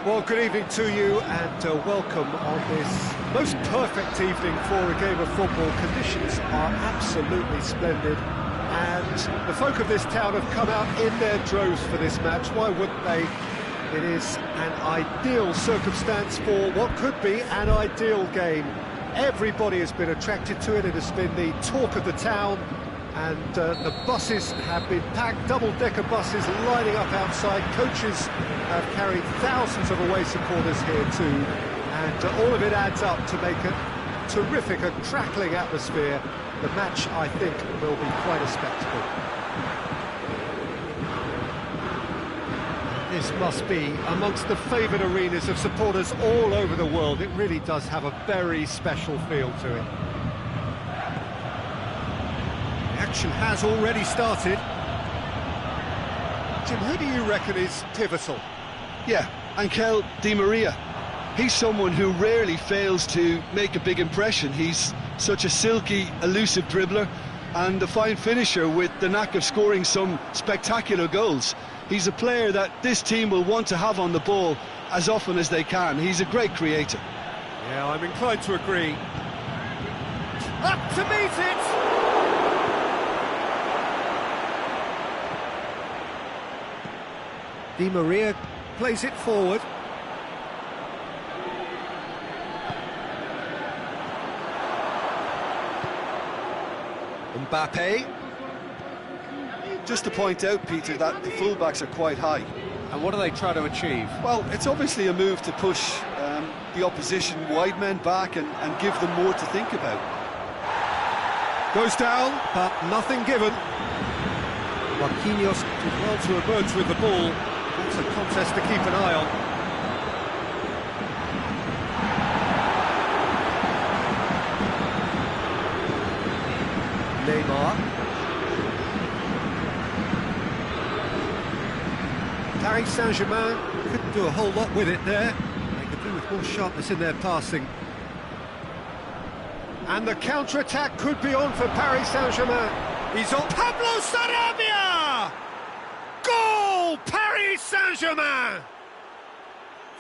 Well, good evening to you and welcome on this most perfect evening for a game of football. Conditions are absolutely splendid and the folk of this town have come out in their droves for this match. Why wouldn't they? It is an ideal circumstance for what could be an ideal game. Everybody has been attracted to it. It has been the talk of the town. And the buses have been packed, double-decker buses lining up outside. Coaches have carried thousands of away supporters here too. And all of it adds up to make a terrific, a crackling atmosphere. The match, I think, will be quite a spectacle. This must be amongst the favoured arenas of supporters all over the world. It really does have a very special feel to it. Action has already started. Jim, who do you reckon is pivotal? Yeah, Angel Di Maria. He's someone who rarely fails to make a big impression. He's such a silky, elusive dribbler and a fine finisher with the knack of scoring some spectacular goals. He's a player that this team will want to have on the ball as often as they can. He's a great creator. Yeah, I'm inclined to agree. Up to meet it! Di Maria plays it forward. Mbappe. Just to point out, Peter, that the fullbacks are quite high. And what do they try to achieve? Well, it's obviously a move to push the opposition wide men back and give them more to think about. Goes down, but nothing given. Marquinhos did well to emerge with the ball. That's a contest to keep an eye on. Neymar. Paris Saint-Germain couldn't do a whole lot with it there. They could do with more sharpness in their passing. And the counter-attack could be on for Paris Saint-Germain. He's on Pablo Sarabia! Goal! Paris Saint-Germain!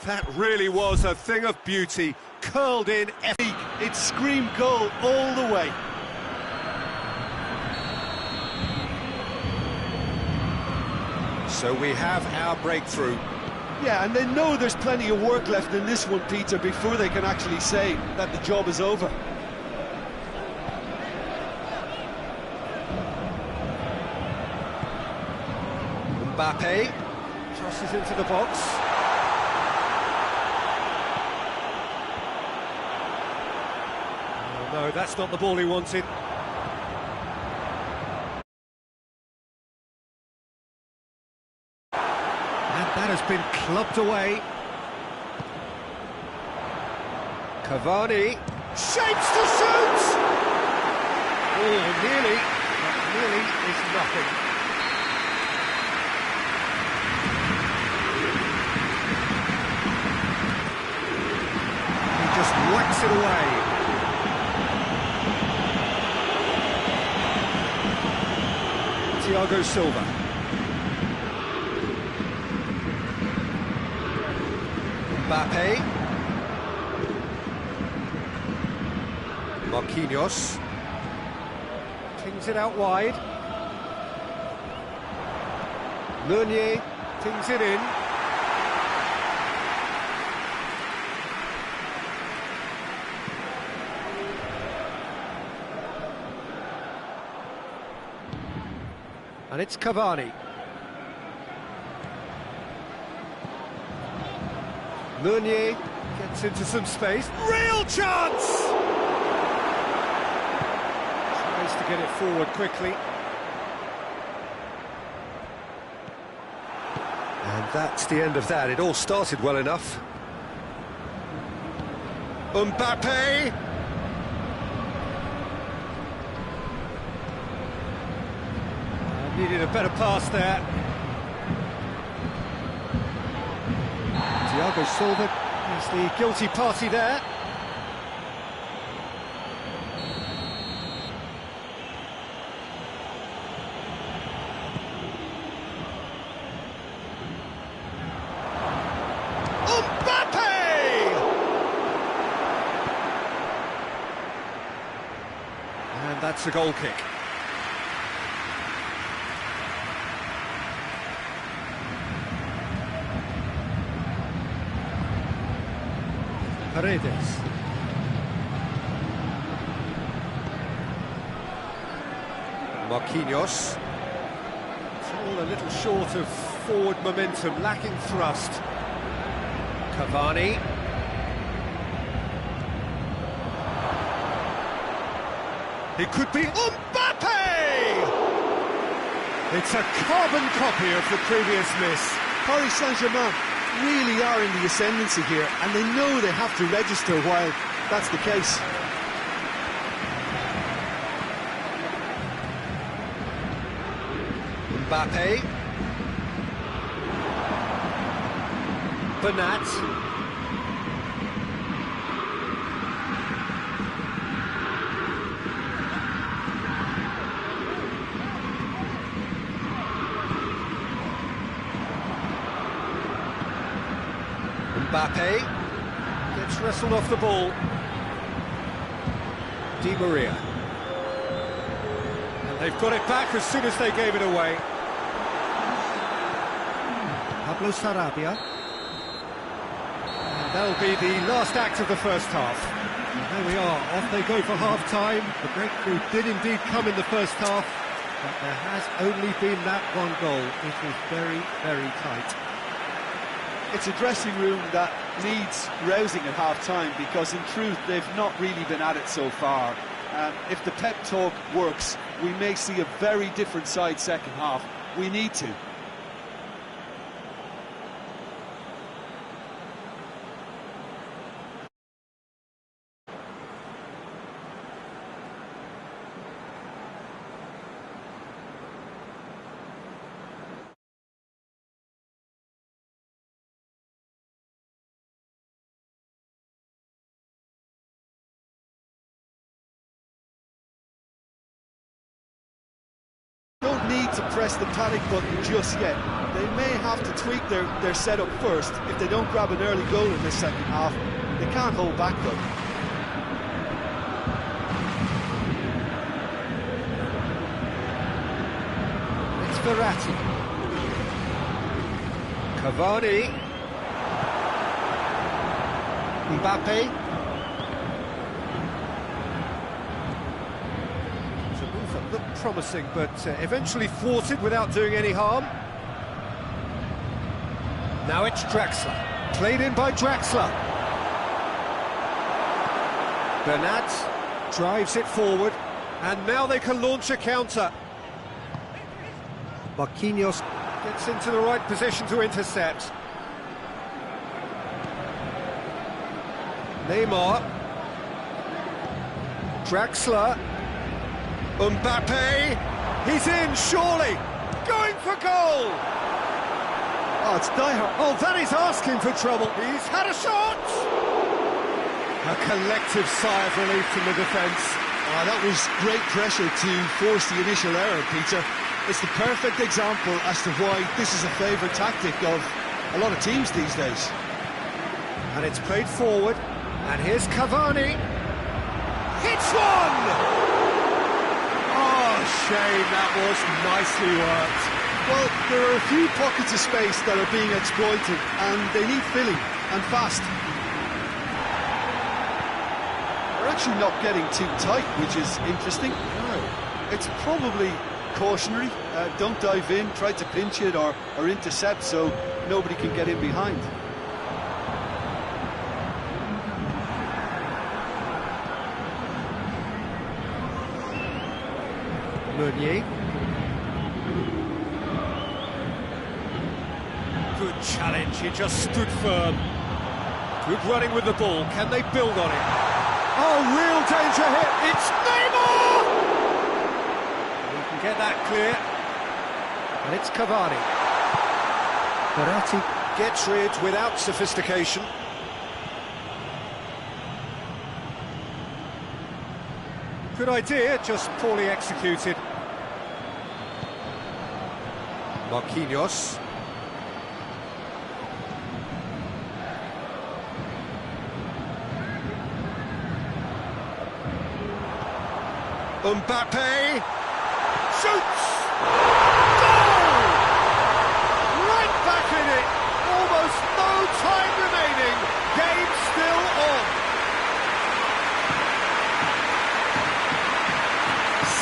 That really was a thing of beauty, curled in. It screamed goal all the way. So we have our breakthrough. Yeah, and they know there's plenty of work left in this one, Peter, before they can actually say that the job is over. Mbappe tosses into the box. Oh, no, that's not the ball he wanted. And that has been clubbed away. Cavani shapes to shoot! Oh, nearly, but nearly is nothing. Just whacks it away. Thiago Silva. Mbappe. Marquinhos. Tings it out wide. Meunier tings it in. And it's Cavani. Meunier gets into some space. Real chance! Tries to get it forward quickly. And that's the end of that. It all started well enough. Mbappe! Needed a better pass there. Thiago Silva is the guilty party there. And that's a goal kick. Paredes. Marquinhos. It's all a little short of forward momentum, lacking thrust. Cavani. It could be Mbappe! It's a carbon copy of the previous miss. Paris Saint-Germain really are in the ascendancy here, and they know they have to register while that's the case. Mbappe. Bernat. Mbappe gets wrestled off the ball. Di Maria. And they've got it back as soon as they gave it away. Pablo Sarabia. And that'll be the last act of the first half. And there we are, off they go for half-time. The breakthrough did indeed come in the first half, but there has only been that one goal. It was very, very tight. It's a dressing room that needs rousing at half-time, because in truth they've not really been at it so far. If the pep talk works, we may see a very different side second half. We need to. Don't need to press the panic button just yet. They may have to tweak their setup first. If they don't grab an early goal in this second half, they can't hold back though. It's Verratti. Cavani. Mbappe. Looked promising, but eventually thwarted without doing any harm. Now it's Draxler, played in by Draxler. Bernat drives it forward, and now they can launch a counter. Marquinhos gets into the right position to intercept. Neymar. Draxler. Mbappe, he's in, surely, going for goal! Oh, it's diehard. Oh, that is asking for trouble. He's had a shot! A collective sigh of relief from the defence. Oh, that was great pressure to force the initial error, Peter. It's the perfect example as to why this is a favourite tactic of a lot of teams these days. And it's played forward, and here's Cavani. Hits one! Shame, that was nicely worked. Well, there are a few pockets of space that are being exploited, and they need filling, and fast. They're actually not getting too tight, which is interesting. No. It's probably cautionary. Don't dive in, try to pinch it or intercept so nobody can get in behind. Meunier. Good challenge, he just stood firm. Good running with the ball, can they build on it? Oh, real danger here, it's Neymar! We can get that clear. And it's Cavani. Verratti gets rid without sophistication. Good idea, just poorly executed. Marquinhos. Mbappe shoots! Goal! Right back in it! Almost no time remaining. Game still on.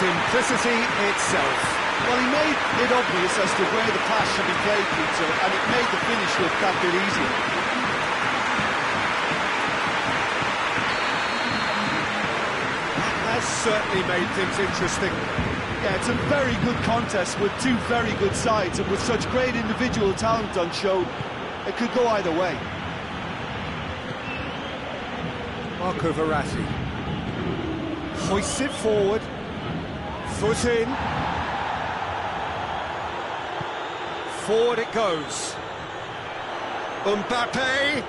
Simplicity itself. Well, he made it obvious as to where the pass should be played, Peter, and it made the finish look that bit easier. That has certainly made things interesting. Yeah, it's a very good contest with two very good sides, and with such great individual talent on show, it could go either way. Marco Verratti hoists it forward, foot in, forward it goes. Mbappe.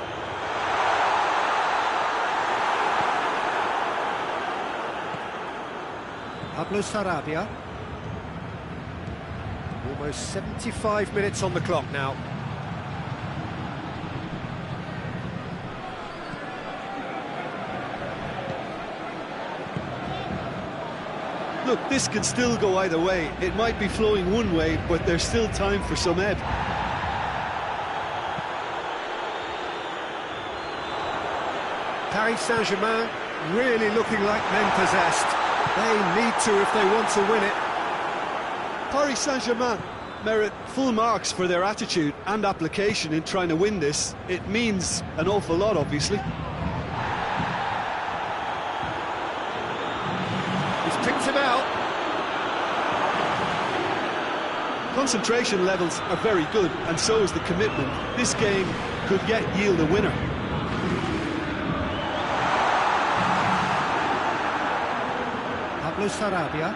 Pablo Sarabia. Almost 75 minutes on the clock now. Look, this could still go either way. It might be flowing one way, but there's still time for some ebb. Paris Saint-Germain really looking like men possessed. They need to if they want to win it. Paris Saint-Germain merit full marks for their attitude and application in trying to win this. It means an awful lot, obviously. He's picked him out. Concentration levels are very good, and so is the commitment. This game could yet yield a winner. Pablo Sarabia.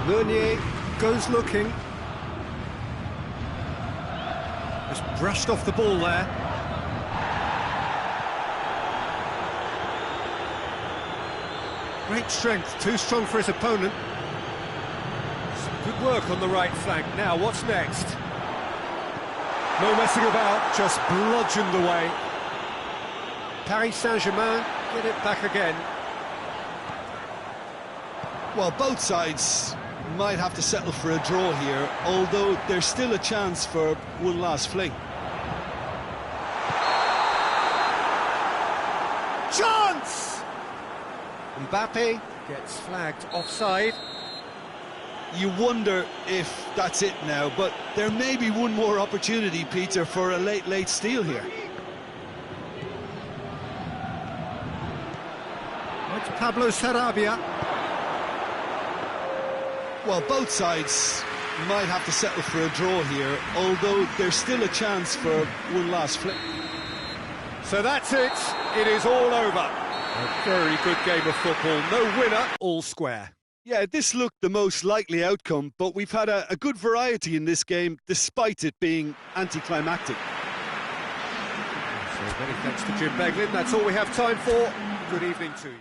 Meunier goes looking. Just brushed off the ball there. Great strength, too strong for his opponent. Some good work on the right flank. Now, what's next? No messing about, just bludgeoned away. Paris Saint-Germain get it back again. Well, both sides might have to settle for a draw here, although there's still a chance for one last fling. Chance! Mbappe gets flagged offside. You wonder if that's it now, but there may be one more opportunity, Peter, for a late steal here. It's Pablo Sarabia. Well, both sides might have to settle for a draw here, although there's still a chance for one last flick. So that's it. It is all over. A very good game of football. No winner, all square. Yeah, this looked the most likely outcome, but we've had a good variety in this game, despite it being anticlimactic. So many thanks to Jim Beglin. That's all we have time for. Good evening to you.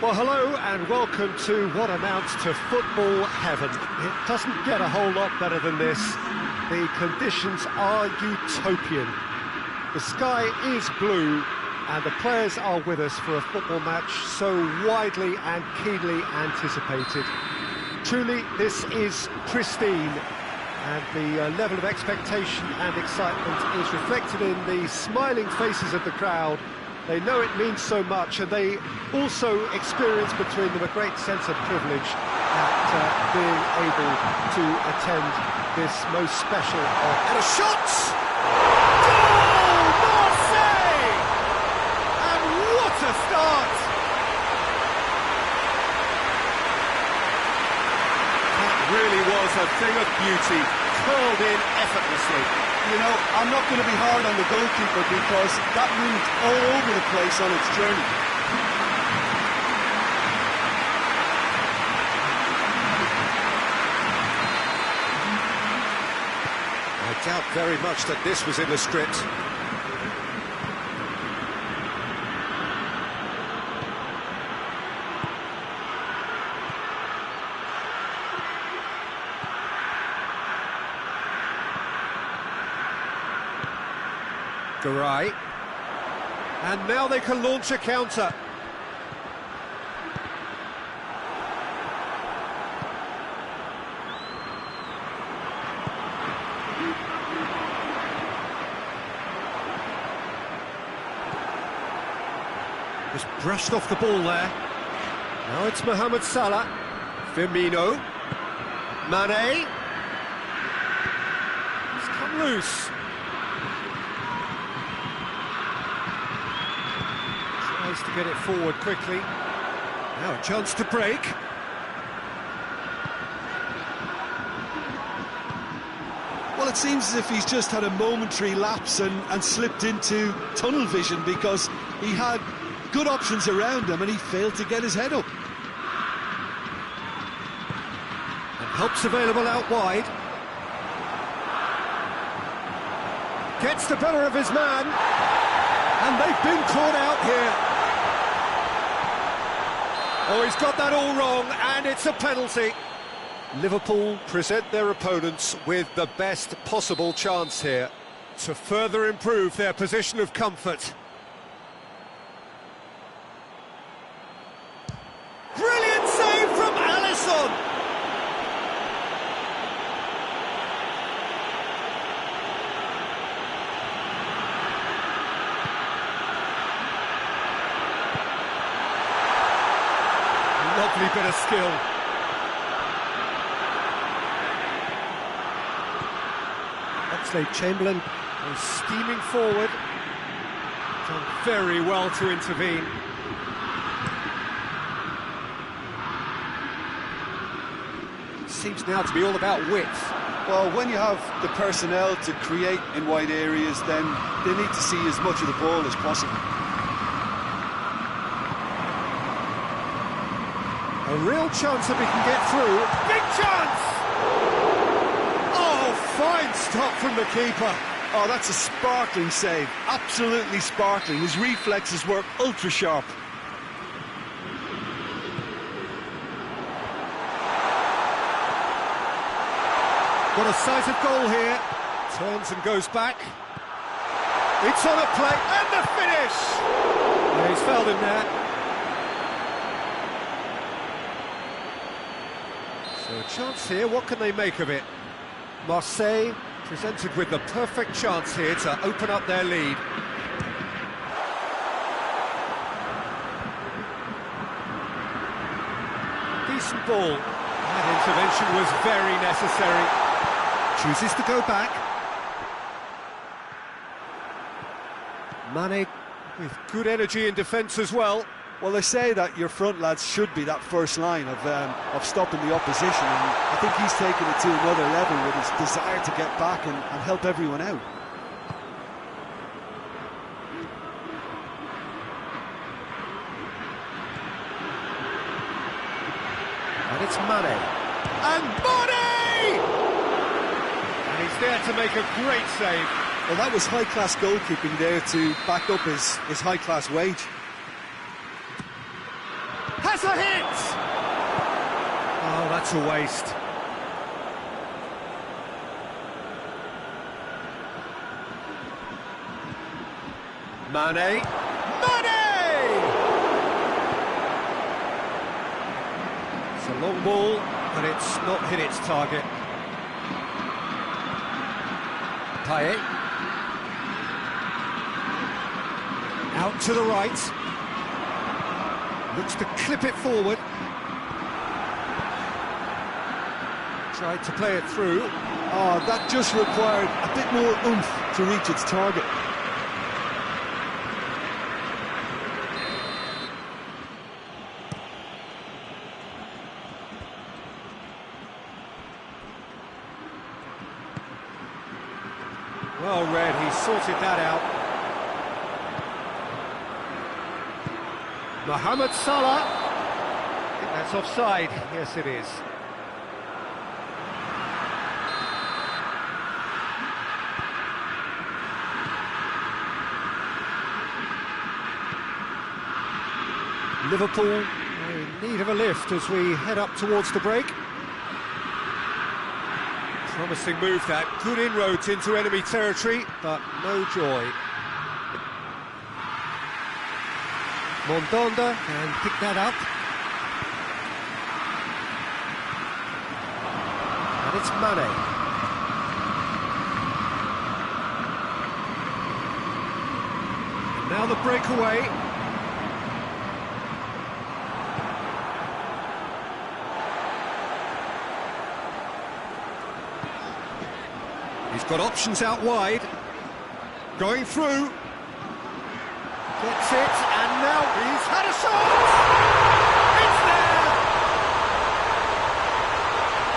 Well, hello and welcome to what amounts to football heaven. It doesn't get a whole lot better than this. The conditions are utopian. The sky is blue and the players are with us for a football match so widely and keenly anticipated. Truly, this is pristine, and the level of expectation and excitement is reflected in the smiling faces of the crowd. They know it means so much, and they also experience between them a great sense of privilege at being able to attend this most special of... And a shot! Goal! Marseille! And what a start! That really was a thing of beauty, curled in effortlessly. You know, I'm not going to be hard on the goalkeeper because that moved all over the place on its journey. I doubt very much that this was in the script. Garay. And now they can launch a counter. Just brushed off the ball there. Now it's Mohamed Salah. Firmino. Mane. It's come loose. Tries to get it forward quickly. Now a chance to break. Well, it seems as if he's just had a momentary lapse and slipped into tunnel vision because he had good options around him and he failed to get his head up. And help's available out wide. Gets the better of his man. And they've been caught out here. Oh, he's got that all wrong, and it's a penalty. Liverpool present their opponents with the best possible chance here to further improve their position of comfort. Brilliant save from Alisson! Lovely bit of skill. Oxlade-Chamberlain is steaming forward. Done very well to intervene. Seems now to be all about width. Well, when you have the personnel to create in wide areas, then they need to see as much of the ball as possible. A real chance if he can get through. Big chance! Oh, fine stop from the keeper. Oh, that's a sparkling save. Absolutely sparkling. His reflexes were ultra sharp. Got a sight of goal here. Turns and goes back. It's on a plate, and the finish! Yeah, he's fouled him there. So a chance here, what can they make of it? Marseille presented with the perfect chance here to open up their lead. Decent ball. That intervention was very necessary. Chooses to go back. Mane with good energy in defence as well. Well, they say that your front lads should be that first line of stopping the opposition, and I think he's taken it to another level with his desire to get back and help everyone out. And it's Mane. And Mane! And he's there to make a great save. Well, that was high-class goalkeeping there to back up his high-class wage. Has has a hit! Oh, that's a waste. Mane! It's a long ball, but it's not hit its target. Payet. Out to the right. Looks to clip it forward. Tried to play it through. Oh, that just required a bit more oomph to reach its target. Well read, he sorted that out. Mohamed Salah. I think that's offside. Yes, it is. Liverpool in need of a lift as we head up towards the break. Promising move that, good inroads into enemy territory, but no joy. Mondonda can pick that up. And it's Mane. And now the breakaway. He's got options out wide. Going through. Gets it, and now he's had a shot! It's there!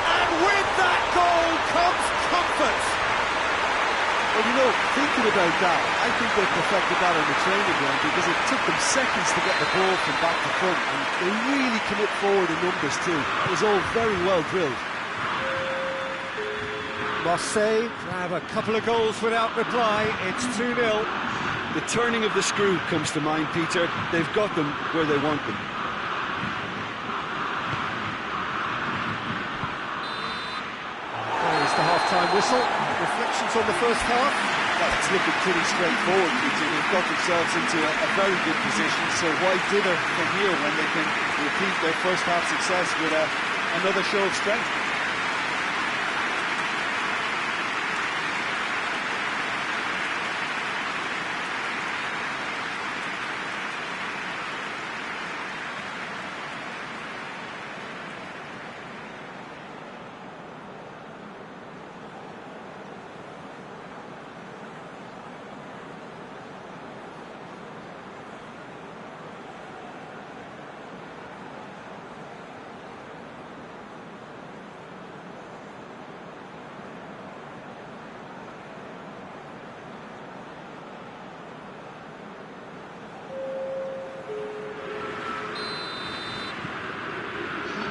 And with that goal comes comfort! Well, you know, thinking about that, I think they perfected that on the training ground because it took them seconds to get the ball from back to front, and they really commit forward in numbers too. It was all very well drilled. Marseille grab a couple of goals without reply. It's 2-0. The turning of the screw comes to mind, Peter. They've got them where they want them. There's the half-time whistle. Reflections on the first half? Well, it's looking pretty straightforward, Peter. They've got themselves into a very good position, so why dither from here when they can repeat their first half success with another show of strength?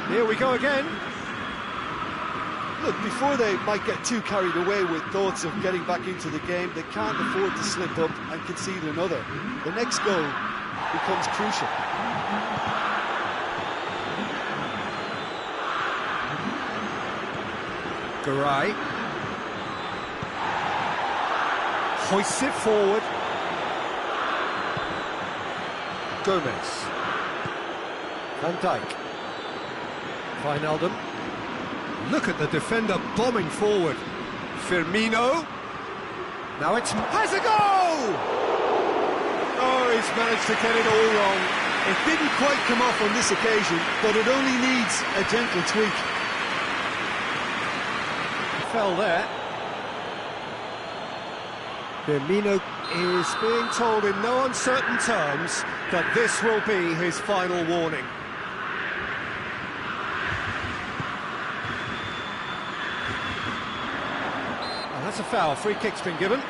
Here we go again. Look, before they might get too carried away with thoughts of getting back into the game, they can't afford to slip up and concede another. The next goal becomes crucial. Garay. Hoists it forward. Gomez. Van Dijk. Wijnaldum. Look at the defender bombing forward. Firmino. Now it's... has a goal! Oh, he's managed to get it all wrong. It didn't quite come off on this occasion, but it only needs a gentle tweak. Fell there. Firmino is being told in no uncertain terms that this will be his final warning. Oh, that's a foul. Free kick's been given.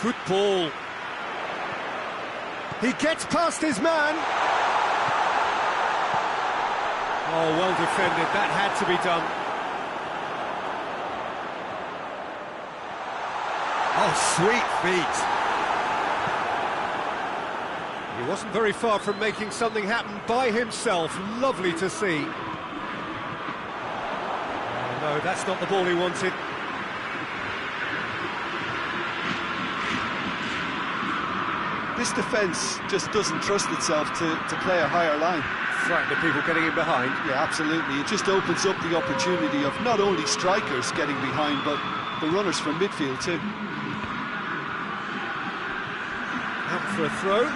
Good ball. He gets past his man. Oh, well defended. That had to be done. Oh, sweet feet. He wasn't very far from making something happen by himself. Lovely to see. Oh, no, that's not the ball he wanted. This defence just doesn't trust itself to play a higher line. Frightened of people getting in behind. Yeah, absolutely. It just opens up the opportunity of not only strikers getting behind, but the runners from midfield too. Out for a throw.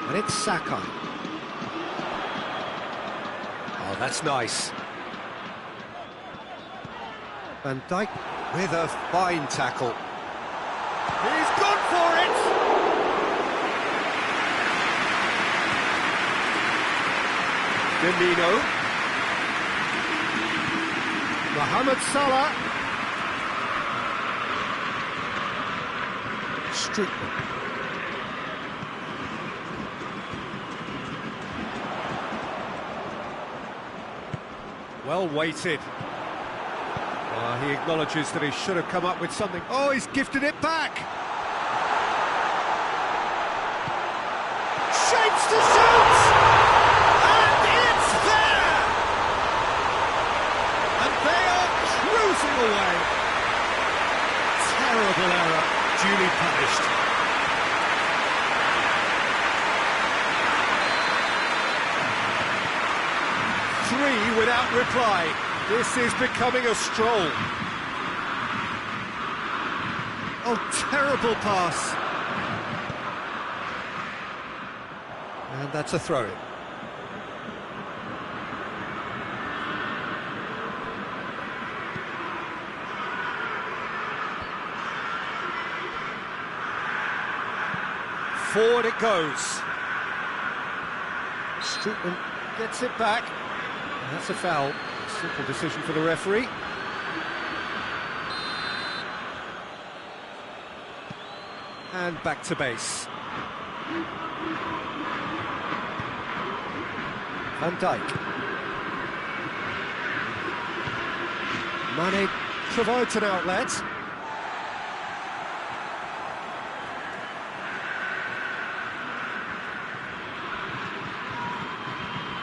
And it's Saka. Oh, that's nice. Van Dijk With a fine tackle. He's gone for it! Firmino. Mohamed Salah. Streetman. Well weighted. He acknowledges that he should have come up with something. Oh, he's gifted it back! Shapes to shoot! And it's there! And they are cruising away. Terrible error, duly punished. Three without reply. This is becoming a stroll. Oh, terrible pass. And that's a throw-in. Forward it goes. Streetman gets it back. And that's a foul. Simple decision for the referee. And back to base. Van Dijk. Mane provides an outlet.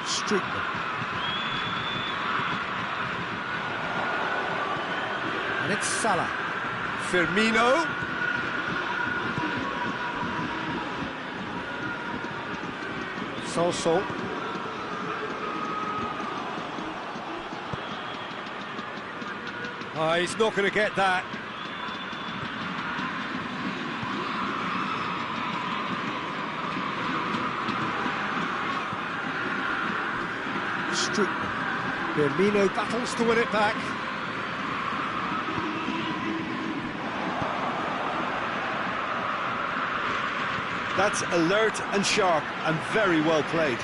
Streetman. And it's Salah. Firmino. So. Oh, he's not going to get that. Streetman. Firmino battles to win it back. That's alert and sharp and very well played.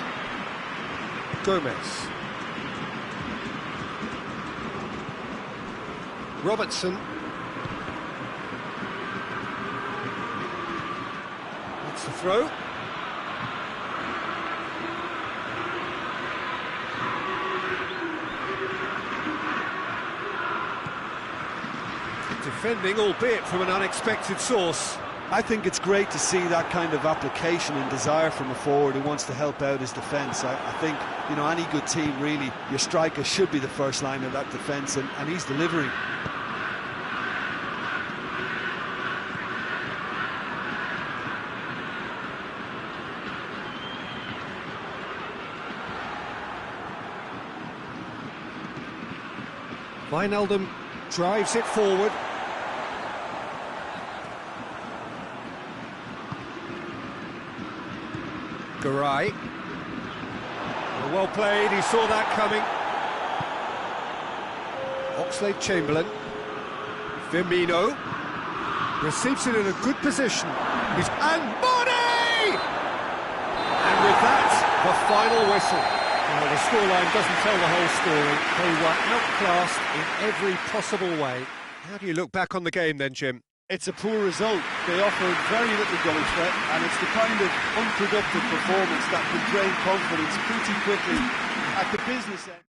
Gomez. Robertson. That's the throw. Defending, albeit from an unexpected source. I think it's great to see that kind of application and desire from a forward who wants to help out his defence. I think, you know, any good team, really, your striker should be the first line of that defence, and he's delivering. Wijnaldum drives it forward. Garay. Well played, he saw that coming. Oxlade-Chamberlain. Firmino. Receives it in a good position. And Mane! And with that, the final whistle. Well, the scoreline doesn't tell the whole story. They were outclassed in every possible way. How do you look back on the game then, Jim? It's a poor result. They offered very little goal threat, and it's the kind of unproductive performance that can drain confidence pretty quickly. at the business end.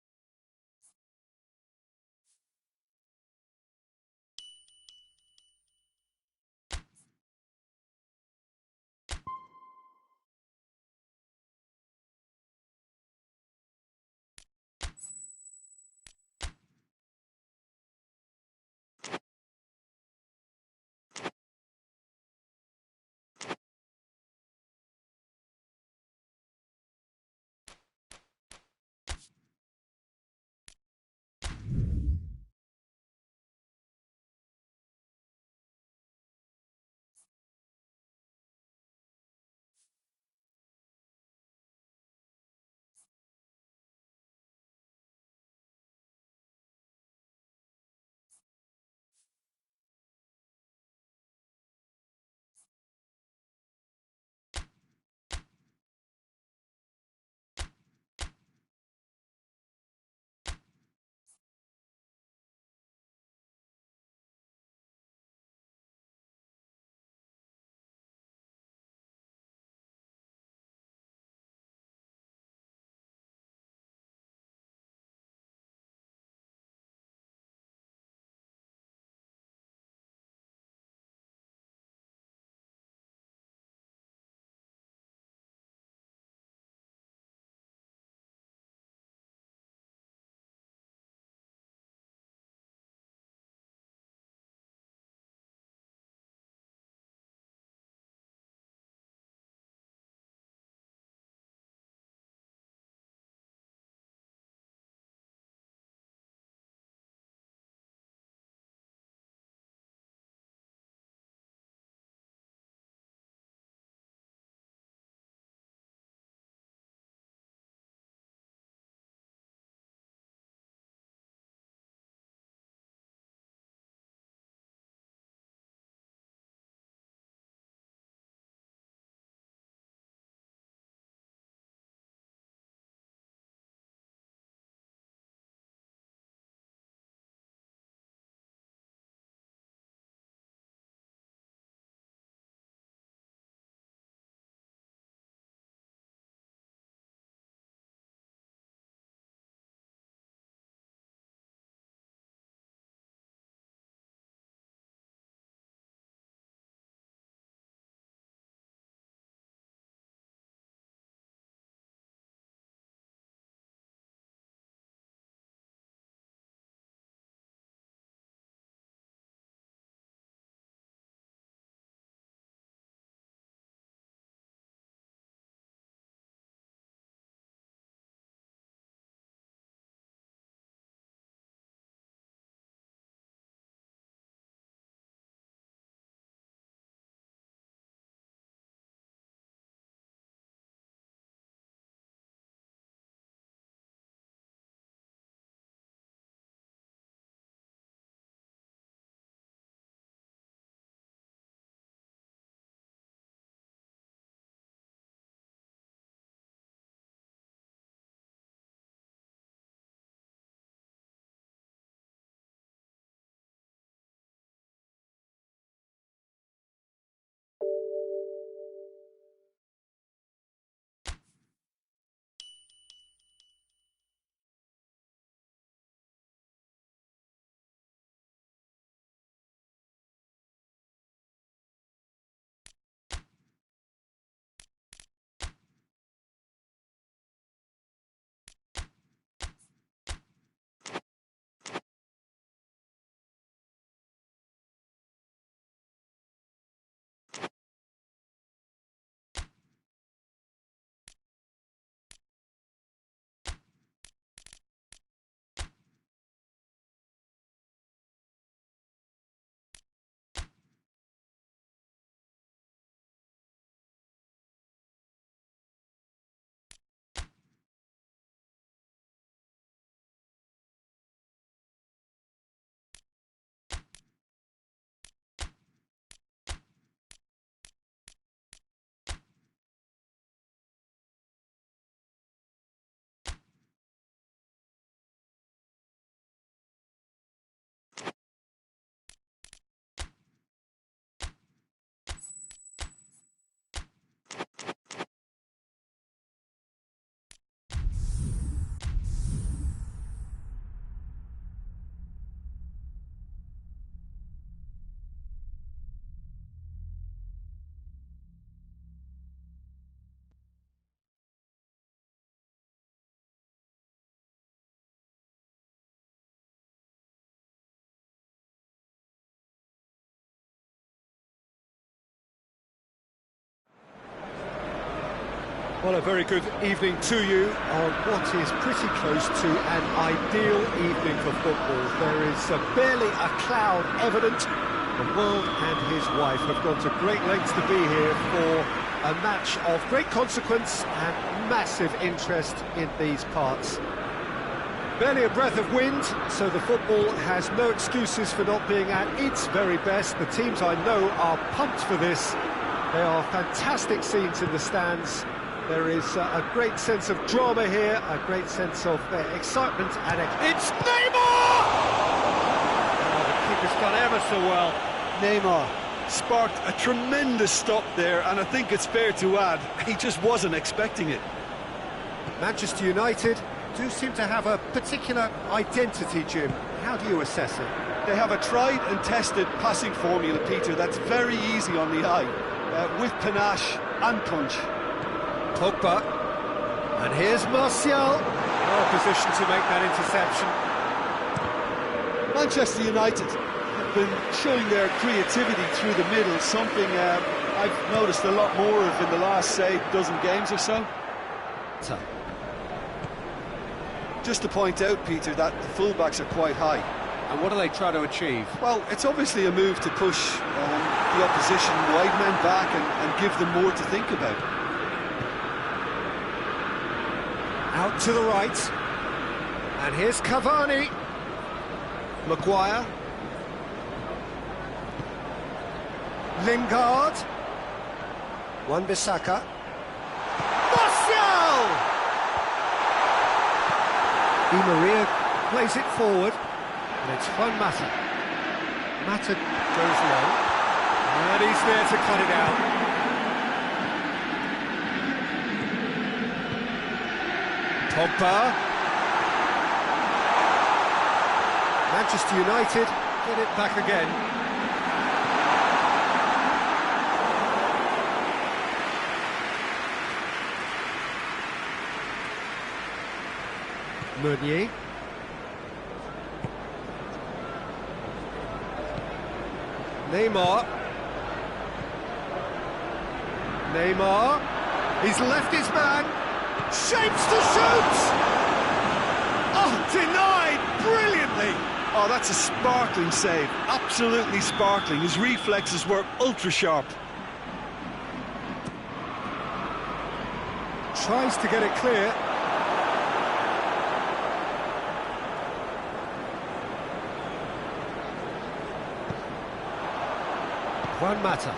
Well, a very good evening to you on what is pretty close to an ideal evening for football. There is barely a cloud evident. The world and his wife have gone to great lengths to be here for a match of great consequence and massive interest in these parts. Barely a breath of wind, so the football has no excuses for not being at its very best. The teams I know are pumped for this. They are fantastic scenes in the stands. There is a great sense of drama here, a great sense of excitement, and it's Neymar! Oh, the keeper's done ever so well. Neymar sparked a tremendous stop there, and I think it's fair to add, he just wasn't expecting it. Manchester United do seem to have a particular identity, Jim. How do you assess it? They have a tried and tested passing formula, Peter, that's very easy on the eye, with panache and punch. Pogba, and here's Martial. Well positioned to make that interception. Manchester United have been showing their creativity through the middle, something I've noticed a lot more of in the last, say, dozen games or so. Just to point out, Peter, that the fullbacks are quite high. And what do they try to achieve? Well, it's obviously a move to push the opposition wide men back and give them more to think about. Out to the right, and here's Cavani. Maguire. Lingard. Wan-Bissaka. Martial! Di Maria plays it forward, and it's Juan Mata. Mata goes low, and he's there to cut it out. Pogba. Manchester United get it back again. Meunier. Neymar. He's left his man. Shapes to shoot! Oh, denied brilliantly! Oh, that's a sparkling save, absolutely sparkling. His reflexes were ultra sharp. Tries to get it clear. Juan Mata.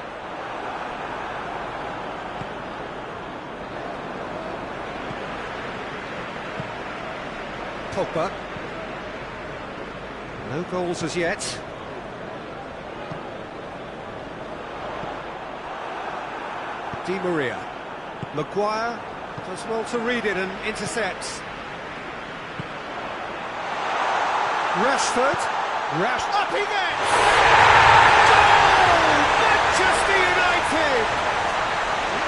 Pogba. No goals as yet. Di Maria. Maguire does well to read it and intercepts. Rashford. Up he gets! Goal! Manchester United!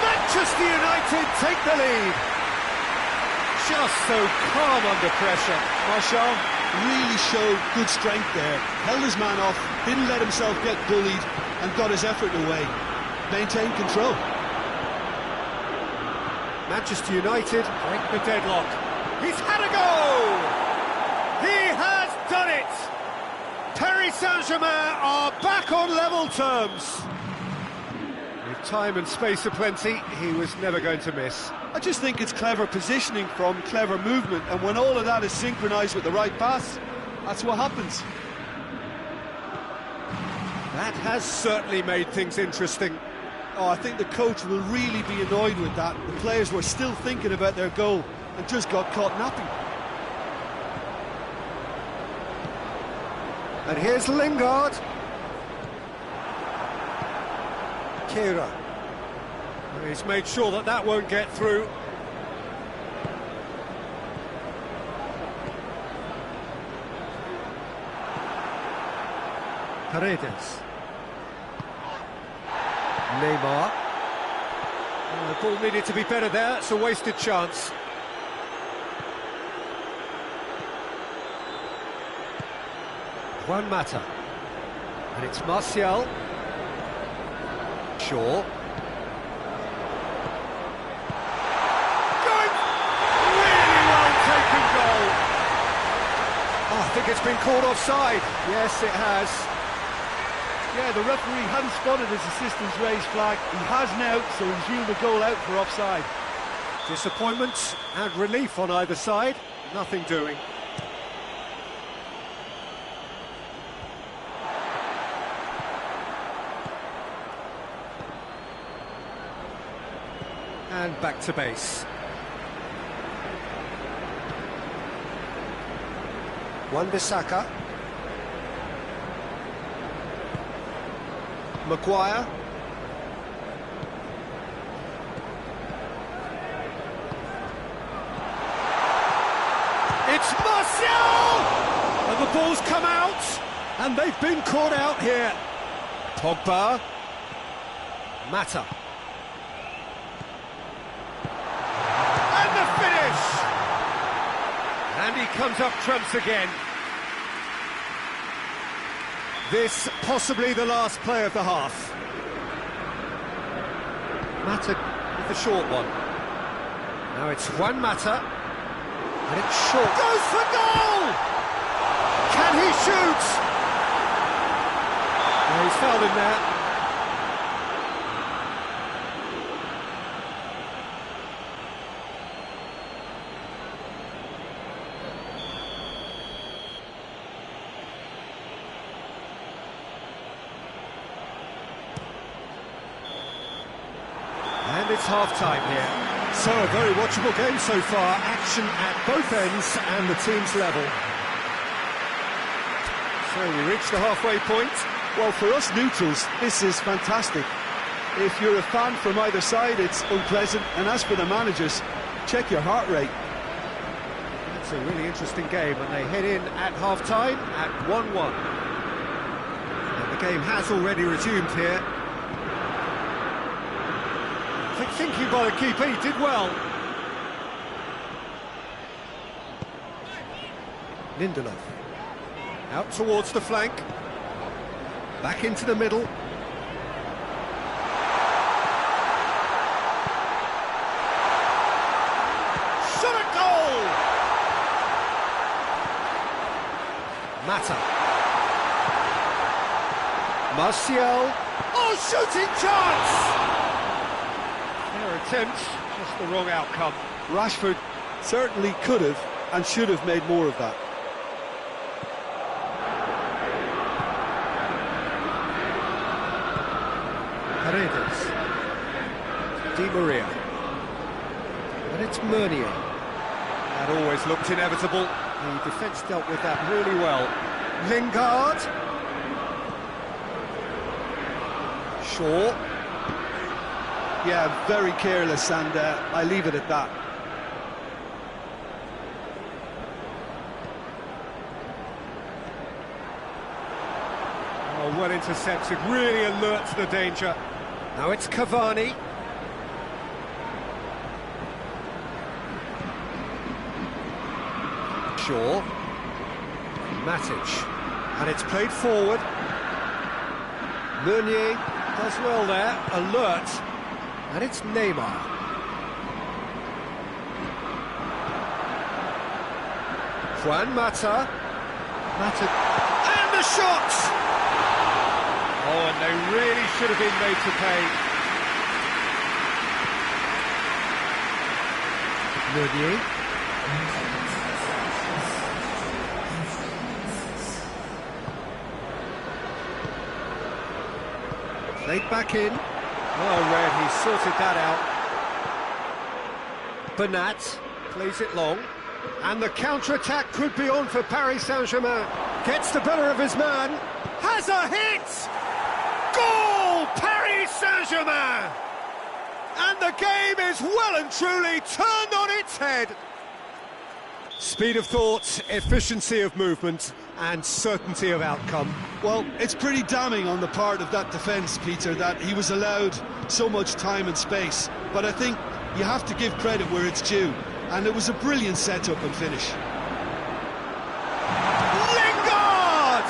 Manchester United take the lead. Just so calm under pressure. Martial really showed good strength there. Held his man off, didn't let himself get bullied, and got his effort away. Maintained control. Manchester United break the deadlock. He's had a go! He has done it! Paris Saint-Germain are back on level terms. With time and space aplenty, he was never going to miss. I just think it's clever positioning from clever movement, and when all of that is synchronised with the right pass, that's what happens. That has certainly made things interesting. Oh, I think the coach will really be annoyed with that. The players were still thinking about their goal and just got caught napping. And here's Lingard. Kira. He's made sure that that won't get through. Paredes. Neymar. Oh, the ball needed to be better there. It's a wasted chance. Juan Mata. And it's Martial. Shaw. been called offside. Yes, it has. Yeah, the referee hadn't spotted his assistant's raised flag. He has now, so he's ruled the goal out for offside. Disappointment and relief on either side. Nothing doing. And back to base. Wan-Bissaka. Maguire. It's Martial! And the ball's come out, and they've been caught out here. Pogba. Mata. And the finish! And he comes up trumps again. This possibly the last play of the half. Mata with the short one. Now it's Juan Mata. And it's short. Goes for goal! Can he shoot? No, he's fouled him there. And it's half-time here. So, a very watchable game so far. Action at both ends and the team's level. So, we reach the halfway point. Well, for us neutrals, this is fantastic. If you're a fan from either side, it's unpleasant. And as for the managers, check your heart rate. It's a really interesting game, and they head in at half-time at 1-1. And the game has already resumed here. Quick thinking by the keeper, he did well. Lindelof. Out towards the flank. Back into the middle. Shot at goal! Mata. Martial. Oh, shooting chance! Their attempt, just the wrong outcome. Rashford certainly could have and should have made more of that. Paredes. Di Maria. And it's Meunier. That always looked inevitable. The defence dealt with that really well. Lingard. Shaw. Yeah, very careless, and I leave it at that. Oh, well intercepted, really alert to the danger. Now it's Cavani. Shaw. Matic. And it's played forward. Meunier does well there, alert. And it's Neymar. Juan Mata. Mata. And the shot! Oh, and they really should have been made to pay. Meunier. Played back in. Well read, he sorted that out. Bernat plays it long. And the counter-attack could be on for Paris Saint-Germain. Gets the better of his man. Has a hit! Goal! Paris Saint-Germain! And the game is well and truly turned on its head. Speed of thought, efficiency of movement, and certainty of outcome. Well, it's pretty damning on the part of that defence, Peter, that he was allowed so much time and space. But I think you have to give credit where it's due. And it was a brilliant set-up and finish. Lingard!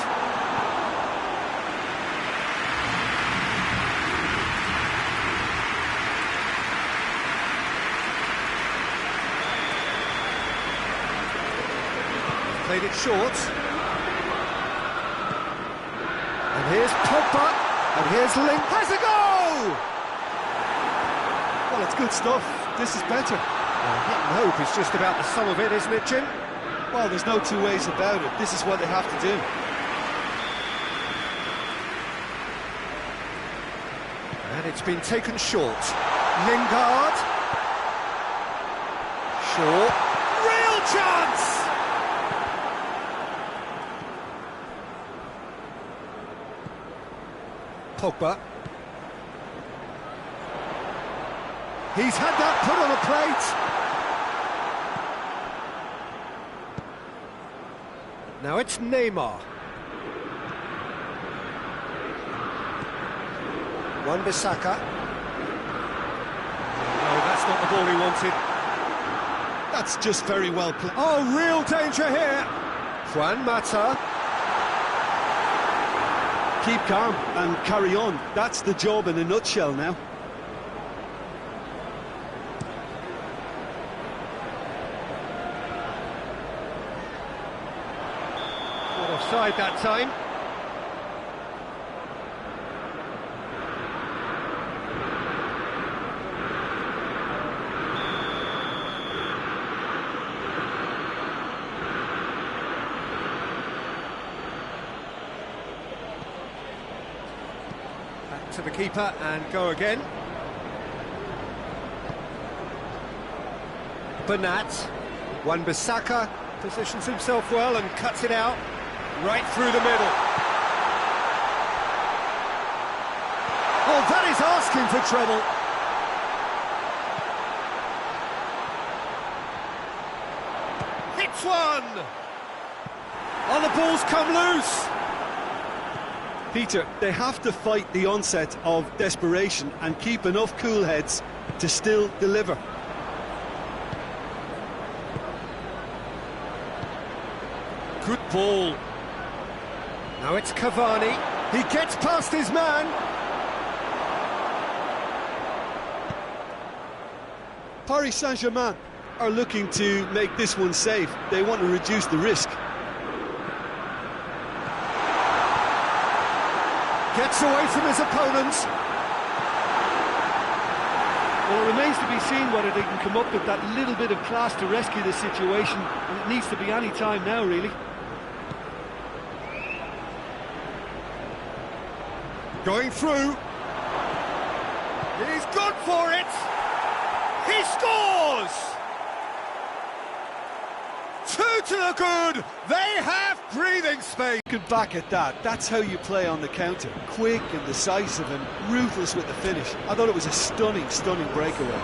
Played it short. Here's Pogba, and here's Link. Has a go! Well, it's good stuff. This is better. Hit and hope is just about the sum of it, isn't it, Jim? Well, there's no two ways about it. This is what they have to do. And it's been taken short. Lingard. Short. Real chance! Pogba. He's had that put on a plate. Now it's Neymar. Wan-Bissaka. No, that's not the ball he wanted. That's just very well played. Oh, real danger here. Juan Mata. Keep calm and carry on. That's the job in a nutshell now. Not offside that time. Back to the keeper and go again. Bernat. Wan-Bissaka positions himself well and cuts it out right through the middle. Oh, that is asking for trouble. Hits one! Oh, the ball's come loose. Peter, they have to fight the onset of desperation and keep enough cool heads to still deliver. Good ball. Now it's Cavani. He gets past his man. Paris Saint-Germain are looking to make this one safe. They want to reduce the risk. Gets away from his opponents. Well, it remains to be seen whether they can come up with that little bit of class to rescue the situation, and it needs to be any time now, really. Going through. He's gone for it. He scores! 2 to the good. They have breathing space. Good back at that. That's how you play on the counter. Quick and decisive and ruthless with the finish. I thought it was a stunning, stunning breakaway.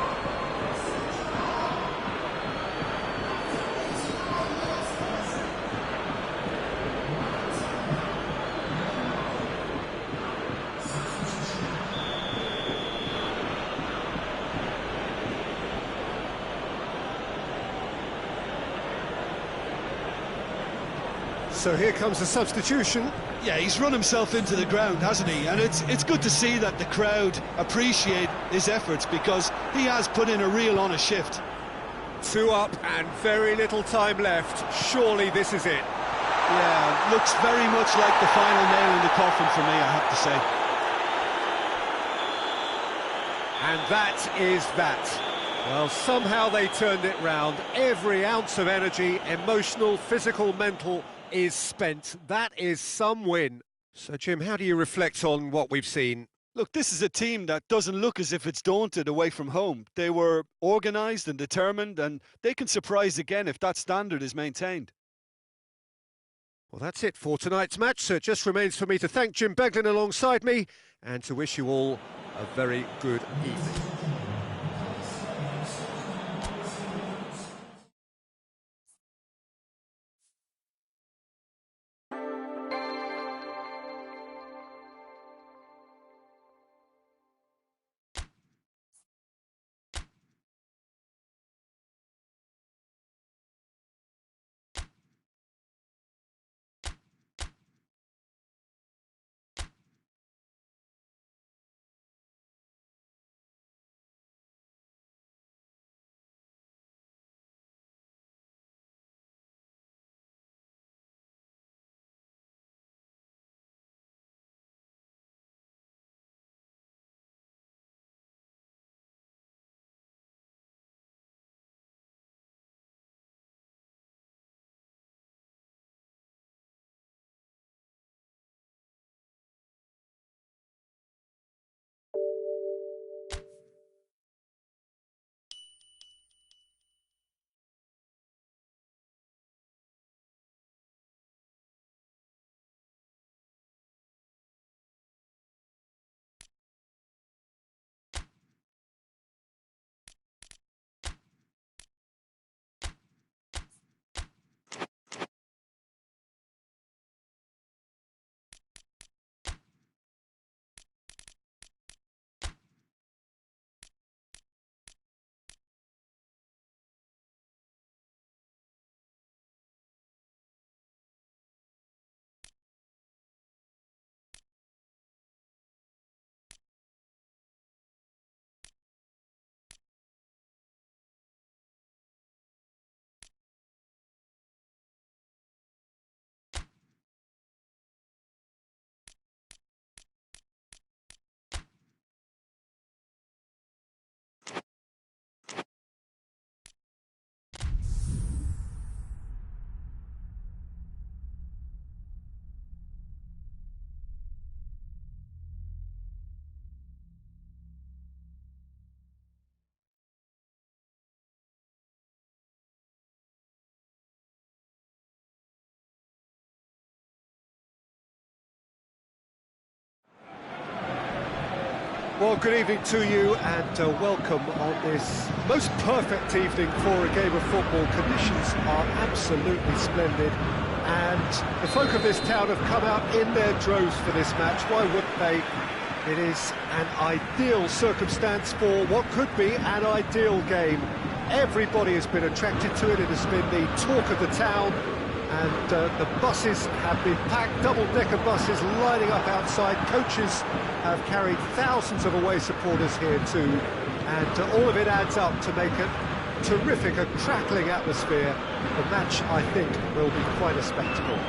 So here comes the substitution. Yeah, he's run himself into the ground, hasn't he? And it's good to see that the crowd appreciate his efforts, because he has put in a real honest shift. 2 up and very little time left. Surely this is it. Yeah, looks very much like the final nail in the coffin for me, I have to say. And that is that. Well, somehow they turned it round. Every ounce of energy, emotional, physical, mental, is spent. That is some win. So, Jim, how do you reflect on what we've seen? Look, this is a team that doesn't look as if it's daunted away from home. They were organised and determined, and they can surprise again if that standard is maintained. Well, that's it for tonight's match. So it just remains for me to thank Jim Beglin alongside me and to wish you all a very good evening. Well, good evening to you and welcome on this most perfect evening for a game of football. Conditions are absolutely splendid and the folk of this town have come out in their droves for this match. Why wouldn't they? It is an ideal circumstance for what could be an ideal game. Everybody has been attracted to it. It has been the talk of the town. And the buses have been packed, double-decker buses lining up outside. Coaches have carried thousands of away supporters here too. And all of it adds up to make a terrific, a crackling atmosphere. The match, I think, will be quite a spectacle.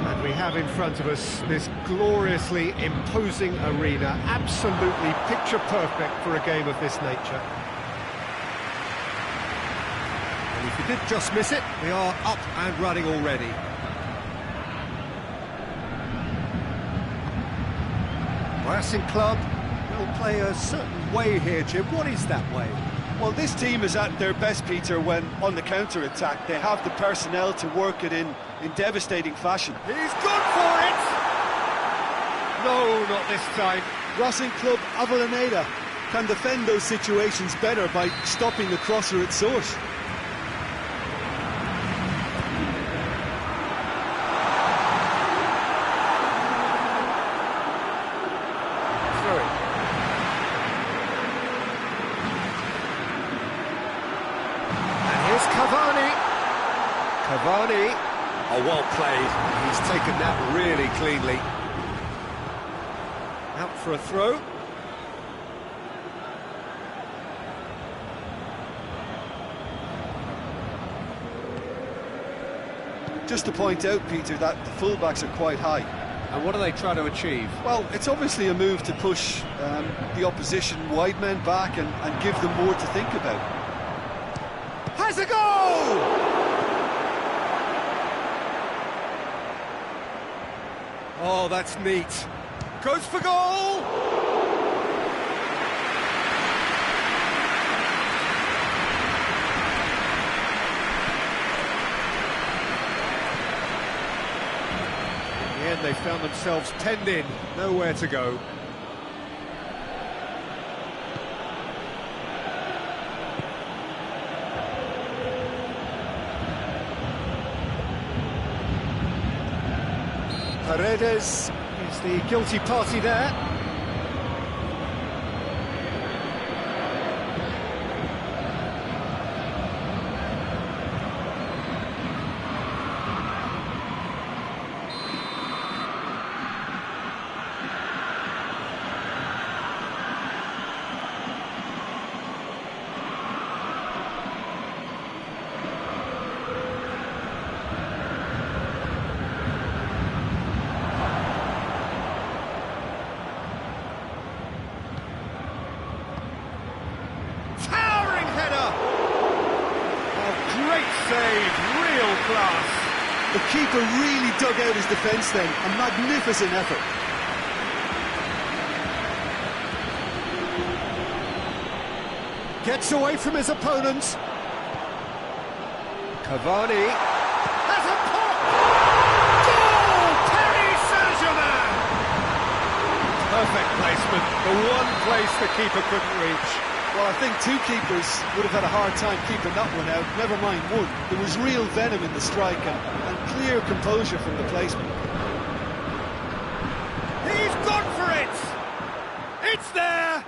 And we have in front of us this gloriously imposing arena, absolutely picture-perfect for a game of this nature. If you did just miss it, we are up and running already. Racing Club will play a certain way here, Jim. What is that way? Well, this team is at their best, Peter, when on the counter-attack. They have the personnel to work it in devastating fashion. He's gone for it! No, not this time. Racing Club Avellaneda can defend those situations better by stopping the crosser at source. Cavani. Oh, well played. He's taken that really cleanly. Out for a throw. Just to point out, Peter, that the fullbacks are quite high. And what are they trying to achieve? Well, it's obviously a move to push the opposition wide men back and give them more to think about. Has a goal! Oh, that's neat. Goes for goal! In the end, they found themselves penned in, nowhere to go. Paredes is the guilty party there. Save, real class. The keeper really dug out his defence then, a magnificent effort. Gets away from his opponents. Cavani has a pop! Goal! Paris Saint-Germain! Perfect placement, the one place the keeper couldn't reach. Well, I think two keepers would have had a hard time keeping that one out, never mind one. There was real venom in the strike and clear composure from the placement. He's gone for it! It's there!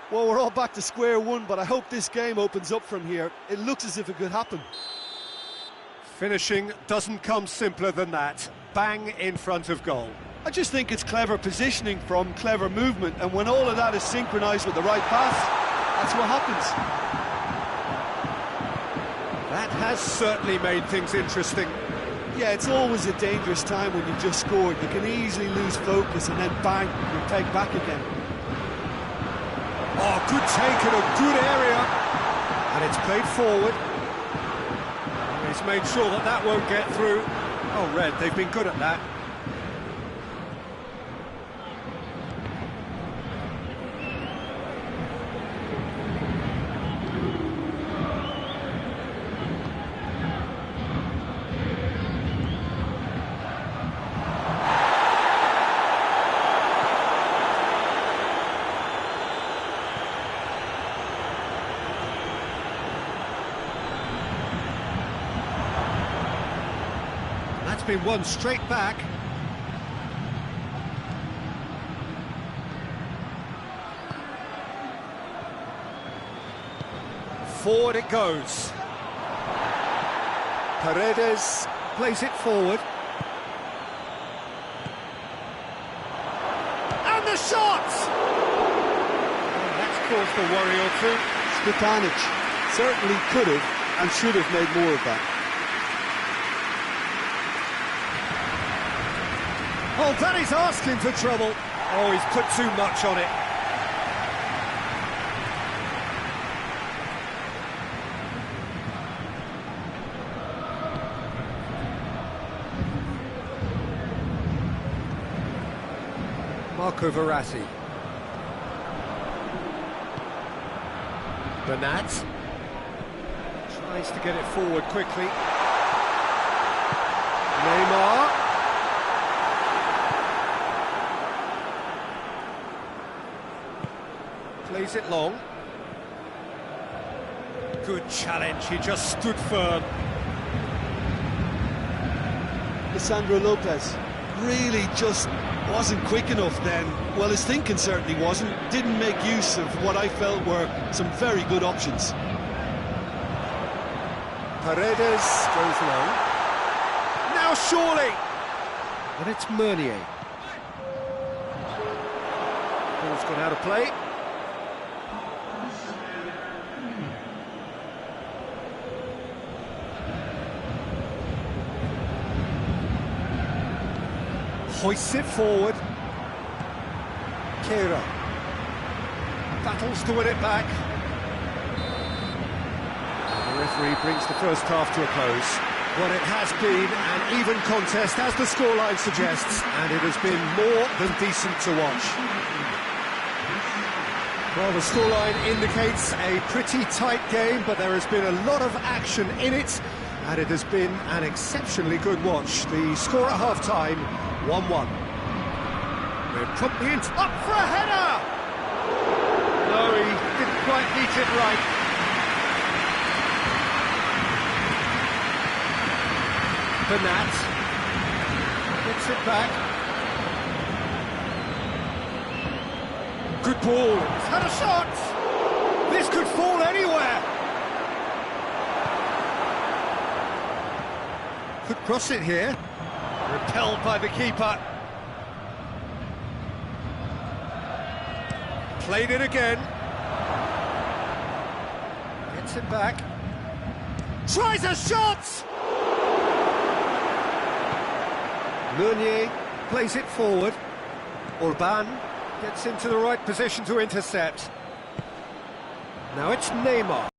Well, we're all back to square one, but I hope this game opens up from here. It looks as if it could happen. Finishing doesn't come simpler than that. Bang in front of goal. I just think it's clever positioning from clever movement, and when all of that is synchronised with the right pass, that's what happens. That has certainly made things interesting. Yeah, it's always a dangerous time when you've just scored. You can easily lose focus and then bang, you're pegged back again. Oh, good take in a good area. And it's played forward. And he's made sure that that won't get through. Oh, Red, they've been good at that. been won straight back. Forward it goes. Paredes plays it forward. And the shot! And that's caused a worry or two. Stepanic certainly could have and should have made more of that. Oh, that is asking for trouble. Oh, he's put too much on it. Marco Verratti. Bernat tries to get it forward quickly. Neymar. Plays it long. Good challenge, he just stood firm. Lisandro Lopez really just wasn't quick enough then. Well, his thinking certainly wasn't. Didn't make use of what I felt were some very good options. Paredes goes long. Now surely! And it's Meunier. Ball's gone out of play. Hoists it forward. Kera battles to win it back. The referee brings the first half to a close. Well, it has been an even contest, as the scoreline suggests, and it has been more than decent to watch. Well, the scoreline indicates a pretty tight game, but there has been a lot of action in it, and it has been an exceptionally good watch. The score at half-time, 1-1. We're promptly up for a header! No, he didn't quite beat it right. Bernat gets it back. Good ball. He's had a shot! This could fall anywhere! Could cross it here. Repelled by the keeper. Played it again. Gets it back. Tries a shot! Meunier plays it forward. Orban gets into the right position to intercept. Now it's Neymar.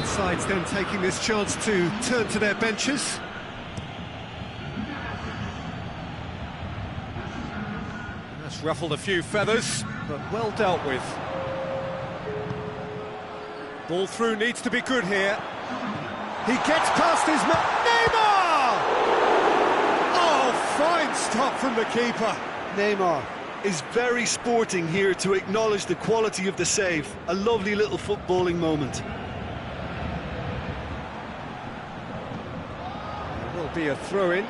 Sides then taking this chance to turn to their benches. That's ruffled a few feathers, but well dealt with. Ball through needs to be good here. He gets past his man. Neymar! Oh, fine stop from the keeper. Neymar is very sporting here to acknowledge the quality of the save. A lovely little footballing moment. Be a throw-in.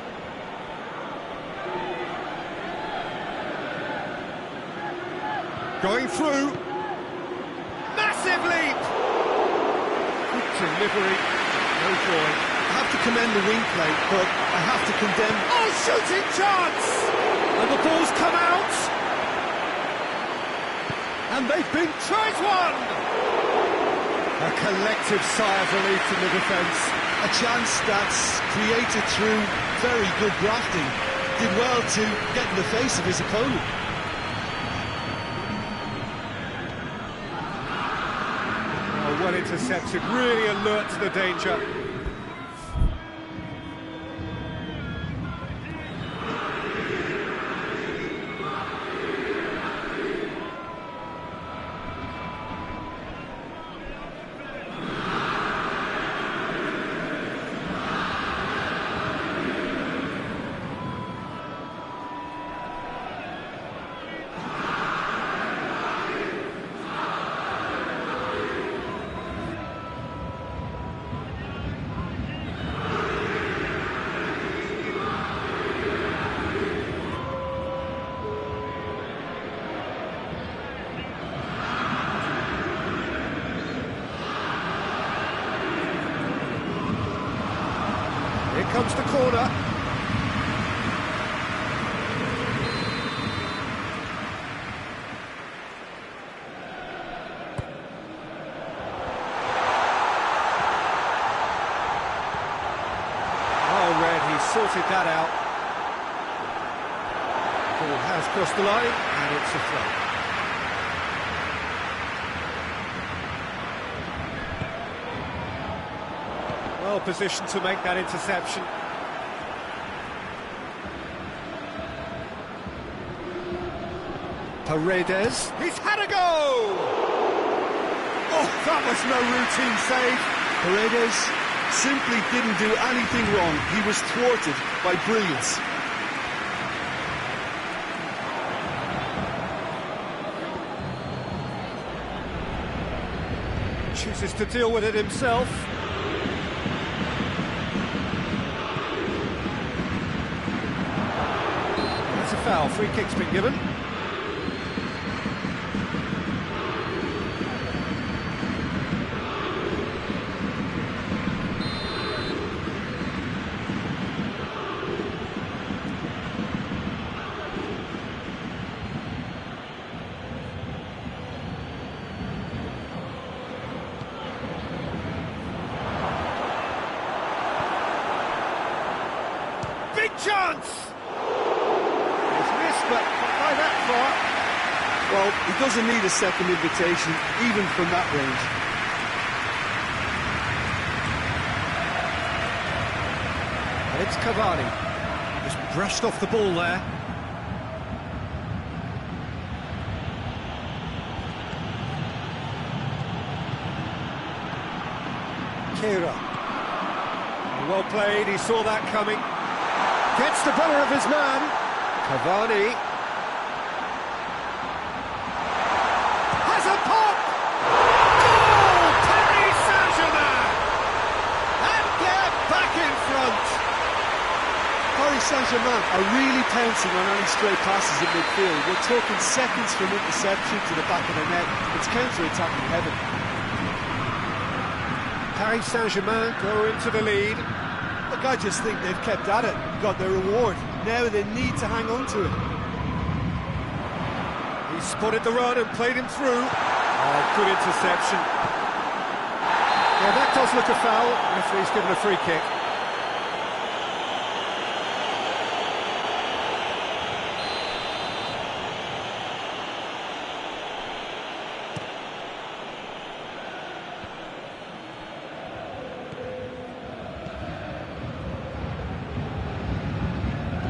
Going through. Massive leap! Good delivery. No joy. I have to commend the wing play, but I have to condemn... Oh, shooting chance! And the ball's come out. And they've been choice one! A collective sigh of relief from the defence. A chance that's created through very good grafting. Did well to get in the face of his opponent. Oh, well intercepted, really alert to the danger. Here comes the corner. Oh, Red, he sorted that out. Ball has crossed the line, and it's a throw. Well positioned to make that interception. Paredes, he's had a go! Oh, that was no routine save. Paredes simply didn't do anything wrong. He was thwarted by brilliance. Chooses to deal with it himself. That's a foul, free kick's been given. Big chance! He's missed, but not by that far. Well, he doesn't need a second invitation, even from that range. It's Cavani. Just brushed off the ball there. Kira. Well played, he saw that coming. Gets the better of his man. Cavani. Has a pop! Goal! Paris Saint-Germain! And they're back in front. Paris Saint-Germain are really pouncing on any stray passes in midfield. We're talking seconds from interception to the back of the net. It's counter-attacking heaven. Paris Saint-Germain go into the lead. Look, I just think they've kept at it, got their reward. Now they need to hang on to it. He spotted the run and played him through. Oh, good interception. Yeah, that does look a foul. Referee's given a free kick.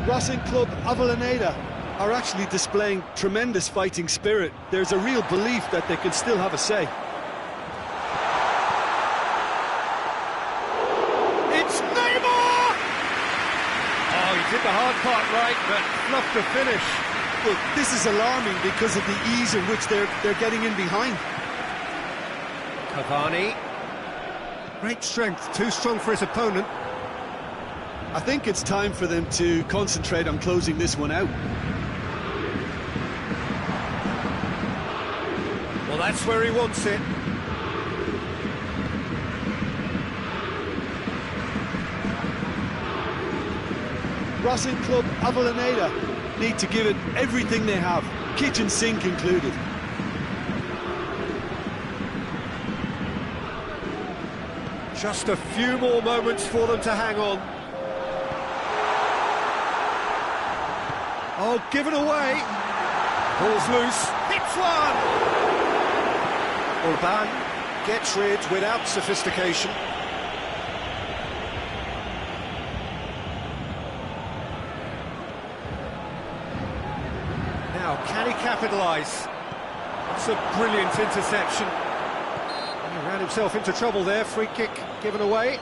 Racing Club Avellaneda are actually displaying tremendous fighting spirit. There's a real belief that they can still have a say. It's Neymar! Oh, he did the hard part right, but fluffed the finish. Look, this is alarming because of the ease in which they're getting in behind. Cavani. Great strength, too strong for his opponent. I think it's time for them to concentrate on closing this one out. Well, that's where he wants it. Racing Club Avellaneda need to give it everything they have, kitchen sink included. Just a few more moments for them to hang on. Oh, given away. Ball's loose. Hits one! Orban gets rid without sophistication. Now, can he capitalise? That's a brilliant interception. He ran himself into trouble there. Free kick given away.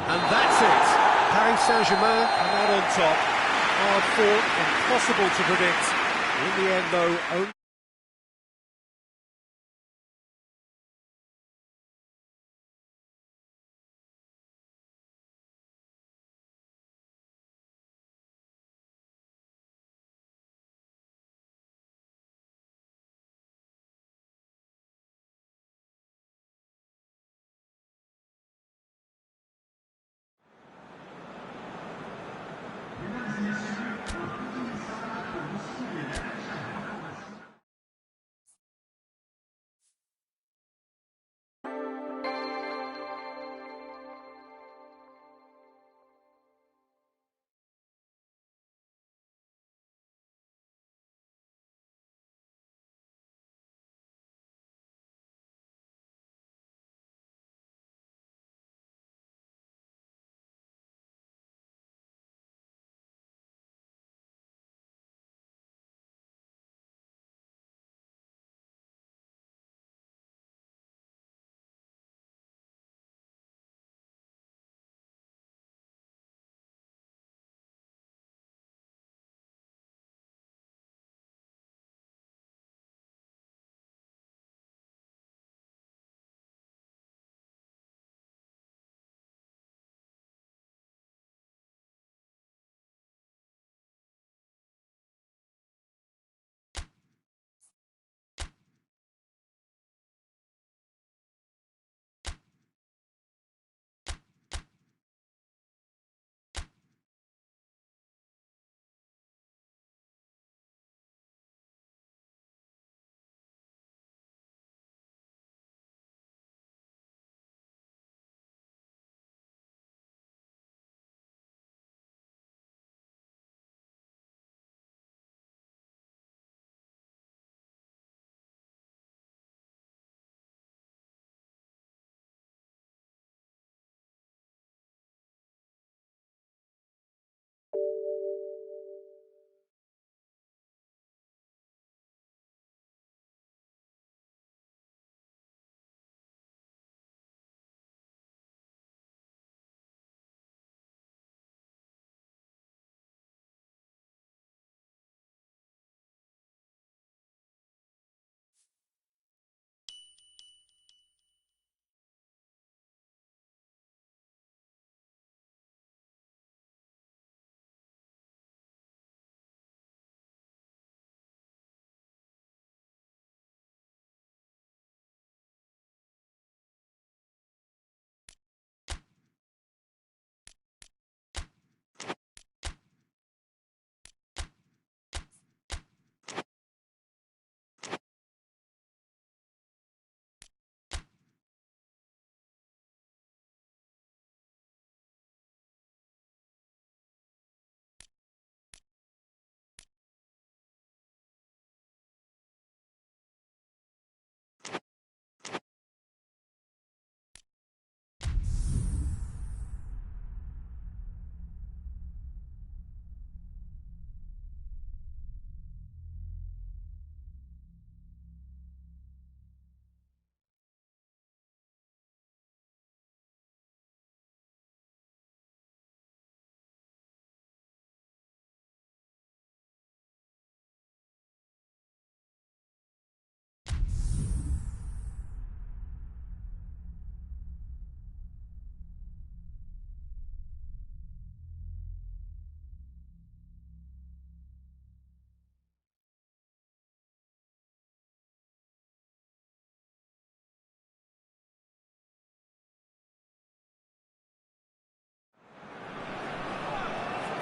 And that's it. Paris Saint-Germain come out on top. Hard fought, impossible to predict. In the end, though, only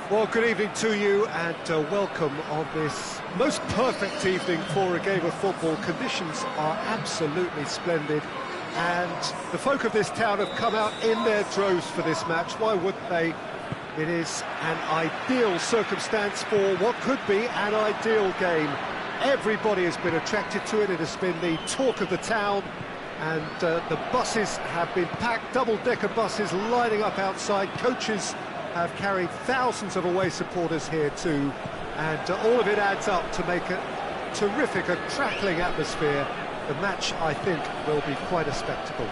Well, good evening to you and welcome on this most perfect evening for a game of football. Conditions are absolutely splendid and the folk of this town have come out in their droves for this match. Why wouldn't they? It is an ideal circumstance for what could be an ideal game. Everybody has been attracted to it. It has been the talk of the town and the buses have been packed, double-decker buses lining up outside. Coaches have carried thousands of away supporters here too, and all of it adds up to make a terrific, crackling atmosphere. The match, I think, will be quite a spectacle.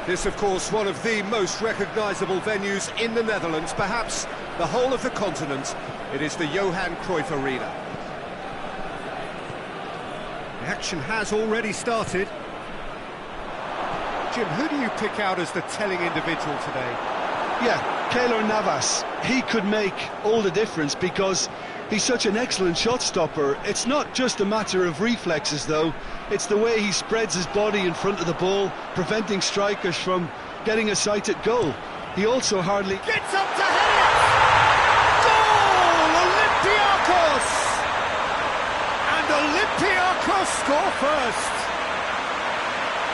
This, of course, one of the most recognisable venues in the Netherlands, perhaps the whole of the continent. It is the Johan Cruyff Arena. The action has already started. Jim, who do you pick out as the telling individual today? Yeah, Keylor Navas. He could make all the difference because he's such an excellent shot stopper. It's not just a matter of reflexes, though. It's the way he spreads his body in front of the ball, preventing strikers from getting a sighted goal. He also hardly Gets up to head it! Goal! Olympiacos! And Olympiacos score first!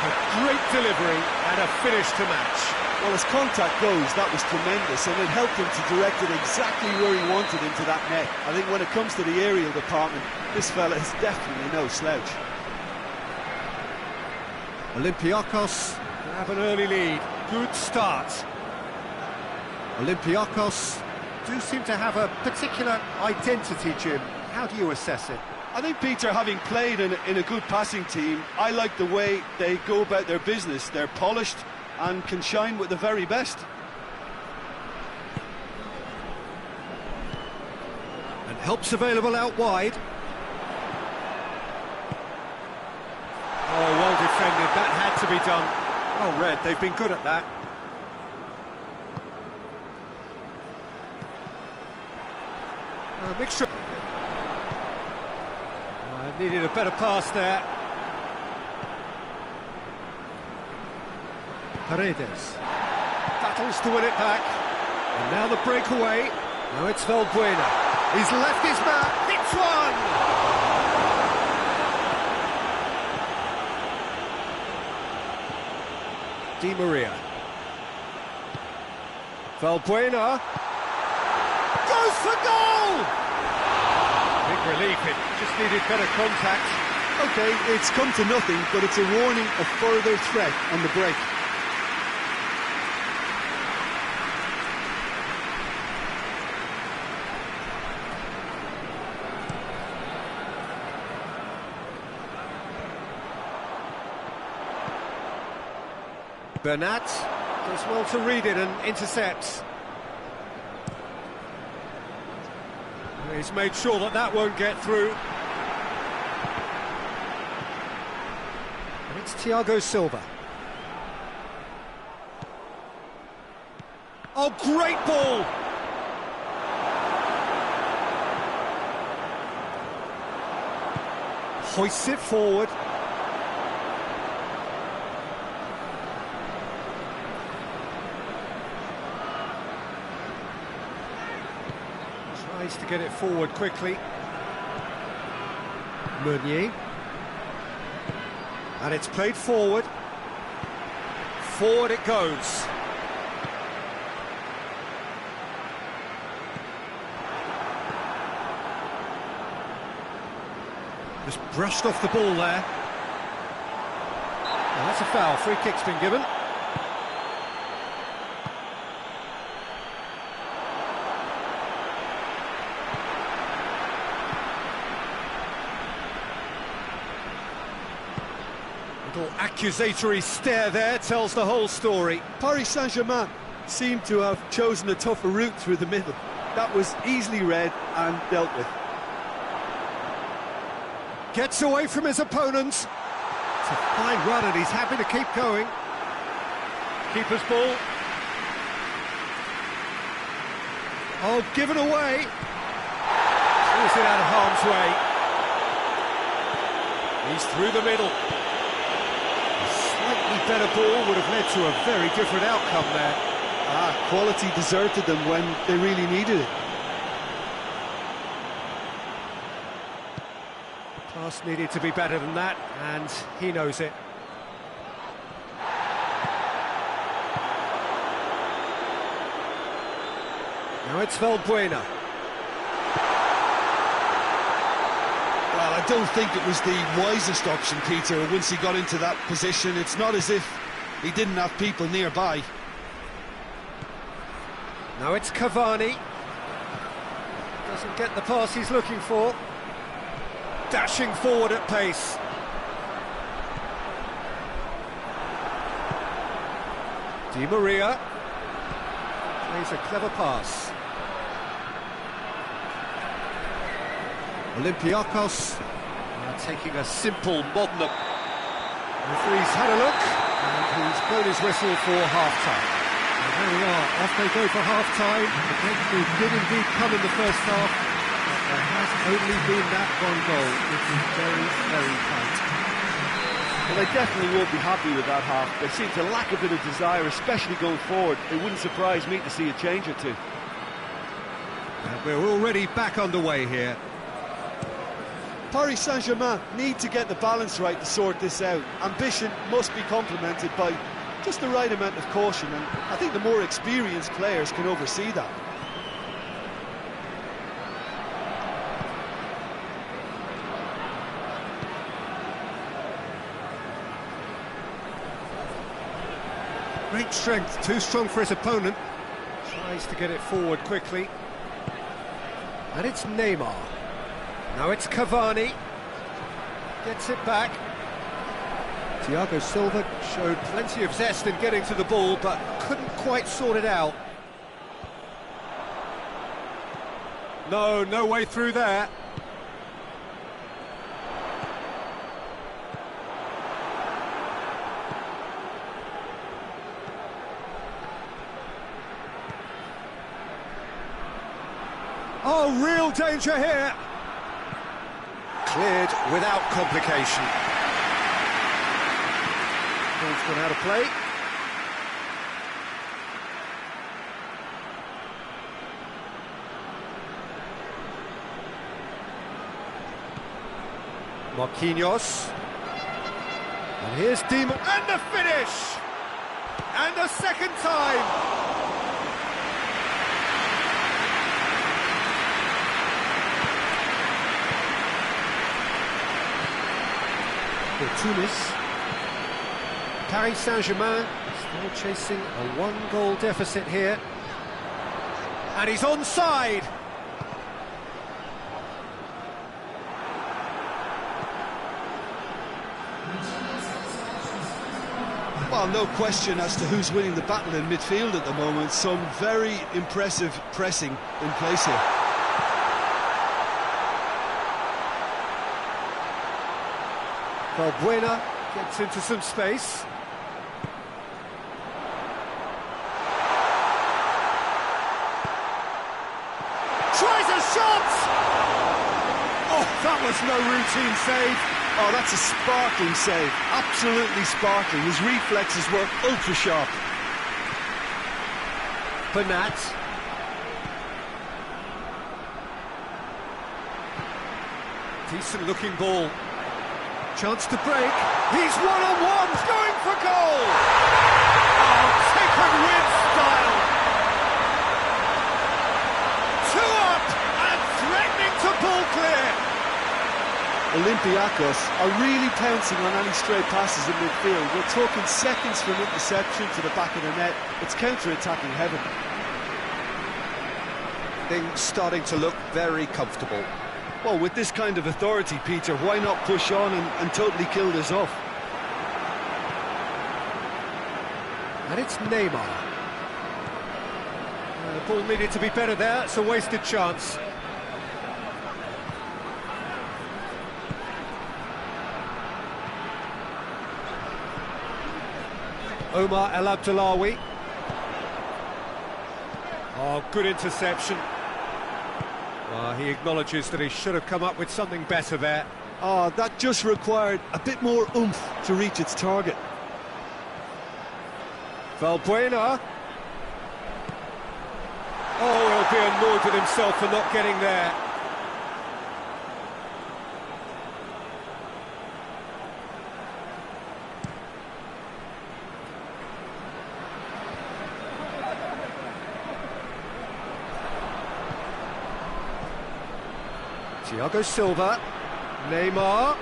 A great delivery and a finish to match. Well, as contact goes, that was tremendous, and it helped him to direct it exactly where he wanted into that net. I think when it comes to the aerial department, this fella is definitely no slouch. Olympiacos have an early lead. Good start. Olympiacos do seem to have a particular identity, Jim. How do you assess it? I think, Peter, having played in a good passing team, I like the way they go about their business. They're polished and can shine with the very best. And help's available out wide. Oh, well defended. That had to be done. Well read. They've been good at that. Mixture. Needed a better pass there. Paredes battles to win it back, and now the breakaway. Now it's Valbuena. He's left his man. Hits one. Di Maria. Valbuena goes for goal. Big relief. It just needed better contact. Okay, it's come to nothing, but it's a warning of further threat on the break. Bernat does well to read it and intercepts. He's made sure that that won't get through. And it's Thiago Silva. Oh, great ball! Hoists it forward. Tries to get it forward quickly. Meunier. And it's played forward. Forward it goes. Just brushed off the ball there. And that's a foul. Free kick's been given. Little accusatory stare there tells the whole story. Paris Saint-Germain seemed to have chosen a tougher route through the middle. That was easily read and dealt with. Gets away from his opponents. It's a fine run and he's happy to keep going. Keeper's ball. Oh, given away. Pulls it out of harm's way. He's through the middle. A slightly better ball would have led to a very different outcome there. Quality deserted them when they really needed it. Pass needed to be better than that, and he knows it. Now it's Valbuena. Well, I don't think it was the wisest option, Peter, once he got into that position. It's not as if he didn't have people nearby. Now it's Cavani. Doesn't get the pass he's looking for. Dashing forward at pace. Di Maria plays a clever pass. Olympiacos are taking a simple, modern... Referee's had a look, and he's blown his whistle for half-time. And there we are, off they go for half-time. The breakthrough did indeed come in the first half, but there has only been that one goal, which is very, very tight. Well, they definitely won't be happy with that half. They seem to lack a bit of desire, especially going forward. It wouldn't surprise me to see a change or two. And we're already back underway here. Paris Saint-Germain need to get the balance right to sort this out. Ambition must be complemented by just the right amount of caution, and I think the more experienced players can oversee that. Great strength, too strong for his opponent. Tries to get it forward quickly. And it's Neymar. Now it's Cavani. Gets it back. Thiago Silva showed plenty of zest in getting to the ball, but couldn't quite sort it out. No way through there. Oh, real danger here. Cleared without complication. Ball's gone out of play. Marquinhos. And here's Di Maria. And the finish! And a second time! For Tunis. Paris Saint-Germain still chasing a one-goal deficit here. And he's onside! Well, no question as to who's winning the battle in midfield at the moment. Some very impressive pressing in place here. Valbuena gets into some space. Tries a shot! Oh, that was no routine save. Oh, that's a sparkling save. Absolutely sparkling. His reflexes were ultra sharp. Bernat. Decent looking ball. Chance to break. He's one-on-one, going for goal! Oh, taken with style! Two up and threatening to pull clear! Olympiacos are really pouncing on any stray passes in midfield. We're talking seconds from interception to the back of the net. It's counter-attacking heaven. Things starting to look very comfortable. Well, with this kind of authority, Peter, why not push on and totally kill this off? And it's Neymar. The ball needed to be better there, it's a wasted chance. Omar El Abdullawi. Oh, good interception. He acknowledges that he should have come up with something better there. Oh, that just required a bit more oomph to reach its target. Valbuena. Oh, he'll be annoyed with himself for not getting there. Thiago Silva, Neymar.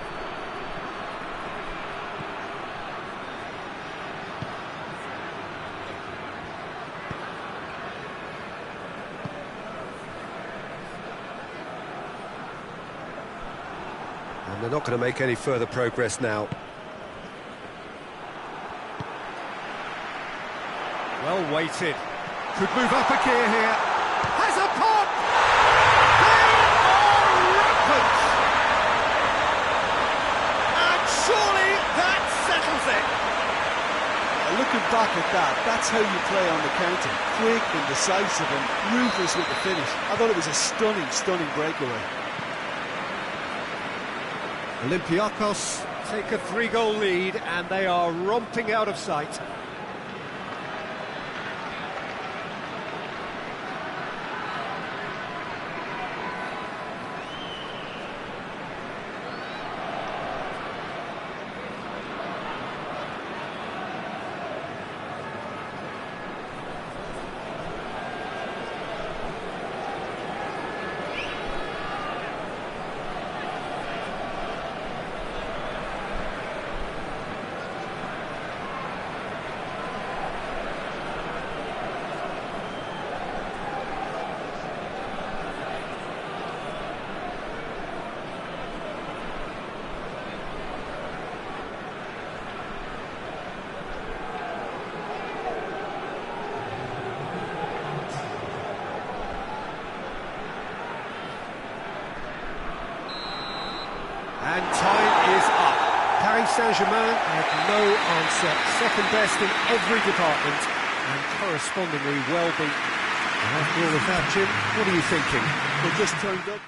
And they're not going to make any further progress now. Well weighted. Could move up a gear here. Has a pop! They are rampant! And surely that settles it. Looking back at that, that's how you play on the counter. Quick and decisive and ruthless with the finish. I thought it was a stunning, stunning breakaway. Olympiacos take a 3-goal lead and they are romping out of sight. And time is up. Paris Saint-Germain had no answer. Second best in every department and correspondingly well beaten. And after all of that, Jim, what are you thinking? They just turned up.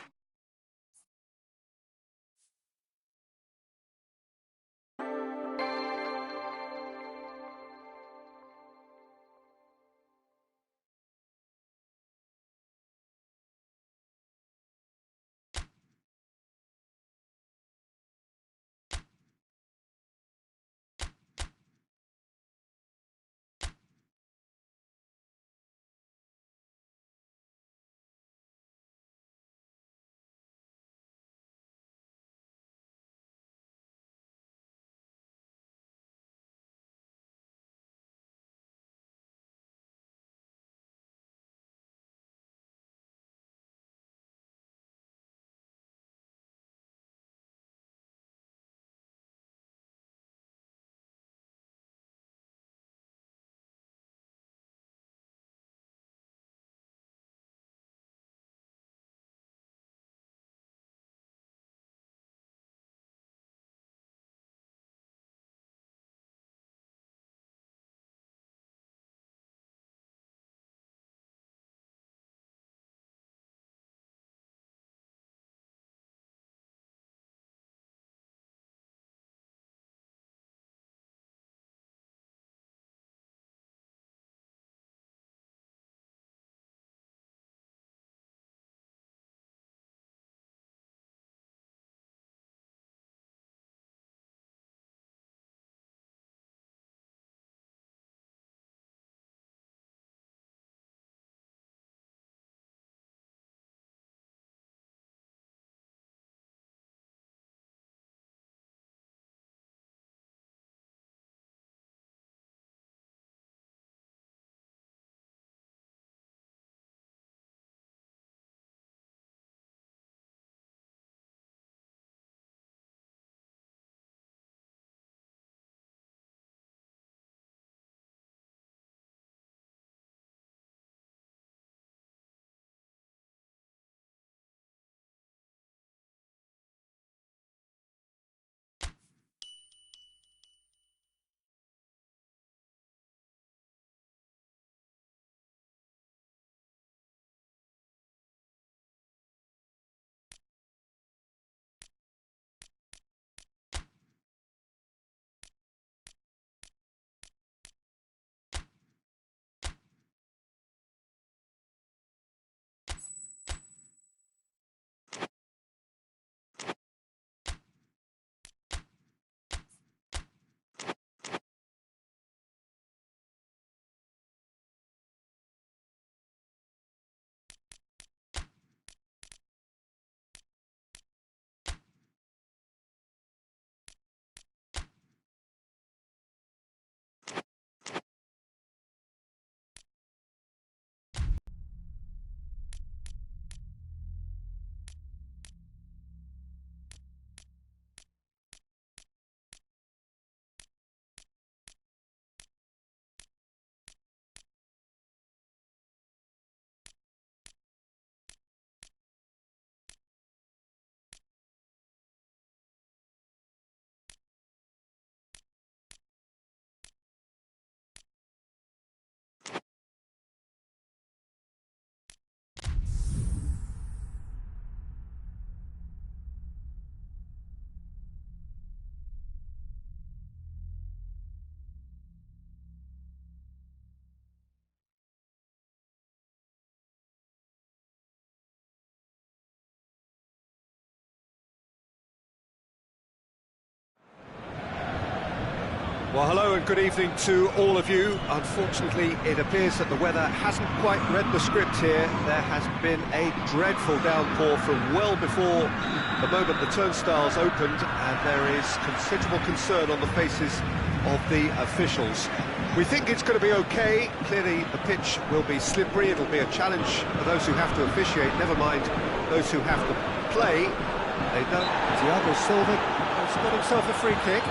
Well, hello and good evening to all of you. Unfortunately, it appears that the weather hasn't quite read the script here. There has been a dreadful downpour from well before the moment the turnstiles opened, and there is considerable concern on the faces of the officials. We think it's going to be okay. Clearly, the pitch will be slippery. It'll be a challenge for those who have to officiate, never mind those who have to play. They don't. Thiago Silva has got himself a free kick.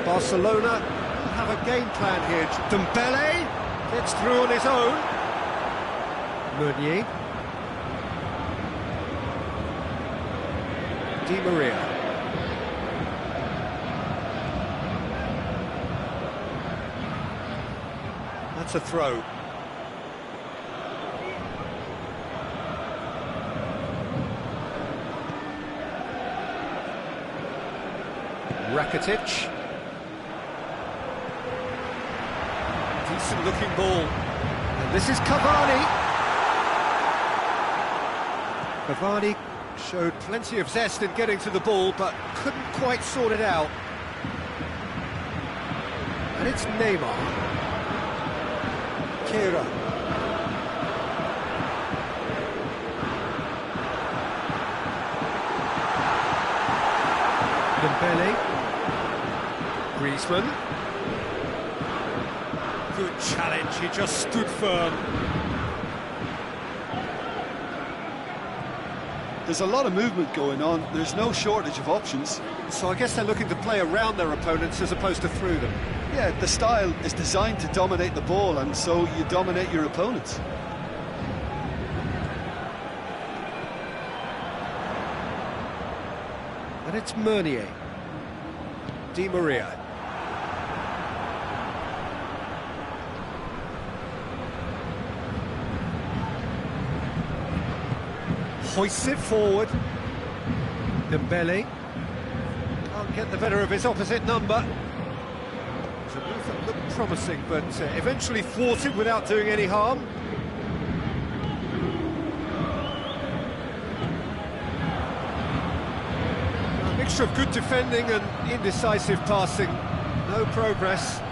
Barcelona have a game plan here. Dembele gets through on his own. Meunier. Di Maria. That's a throw. Rakitic. Decent looking ball. And this is Cavani. Cavani showed plenty of zest in getting to the ball, but couldn't quite sort it out. And it's Neymar. Keira. Dembele. Griezmann. Good challenge, he just stood firm. There's a lot of movement going on, there's no shortage of options. So I guess they're looking to play around their opponents as opposed to through them. Yeah, the style is designed to dominate the ball, and so you dominate your opponents. And it's Meunier. Di Maria. Hoists it forward. Dembele can't get the better of his opposite number. It's a move that looked promising, but eventually thwarted without doing any harm. A mixture of good defending and indecisive passing. No progress.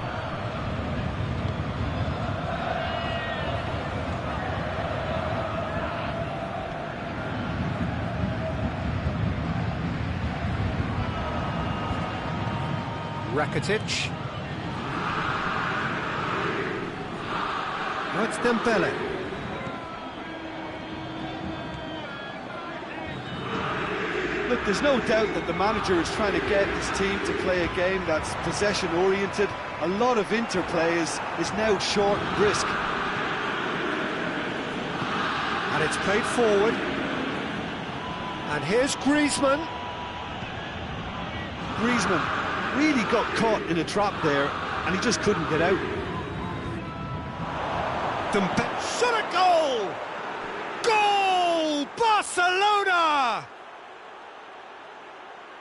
Rakitic. Now it's Dembele. Look, there's no doubt that the manager is trying to get his team to play a game that's possession-oriented. A lot of interplay is now short and brisk. And it's played forward. And here's Griezmann. Griezmann really got caught in a trap there, and he just couldn't get out. Dembele shot a goal! Goal! Barcelona!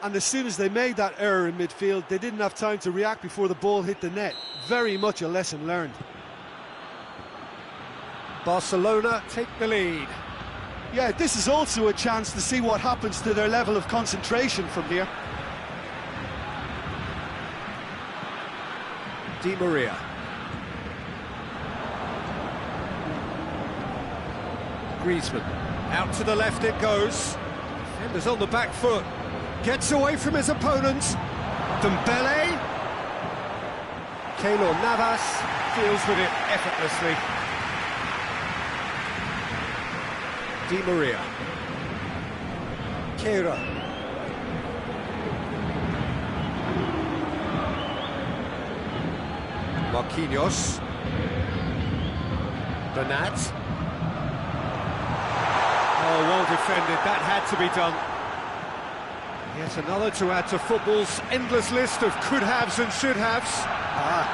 And as soon as they made that error in midfield, they didn't have time to react before the ball hit the net. Very much a lesson learned. Barcelona take the lead. Yeah, this is also a chance to see what happens to their level of concentration from here. Di Maria. Griezmann. Out to the left it goes. Defender's on the back foot. Gets away from his opponents. Dembele. Keylor Navas deals with it effortlessly. Di Maria. Keira. Marquinhos. Bernat. Oh, well defended, that had to be done. Yet another to add to football's endless list of could-haves and should-haves.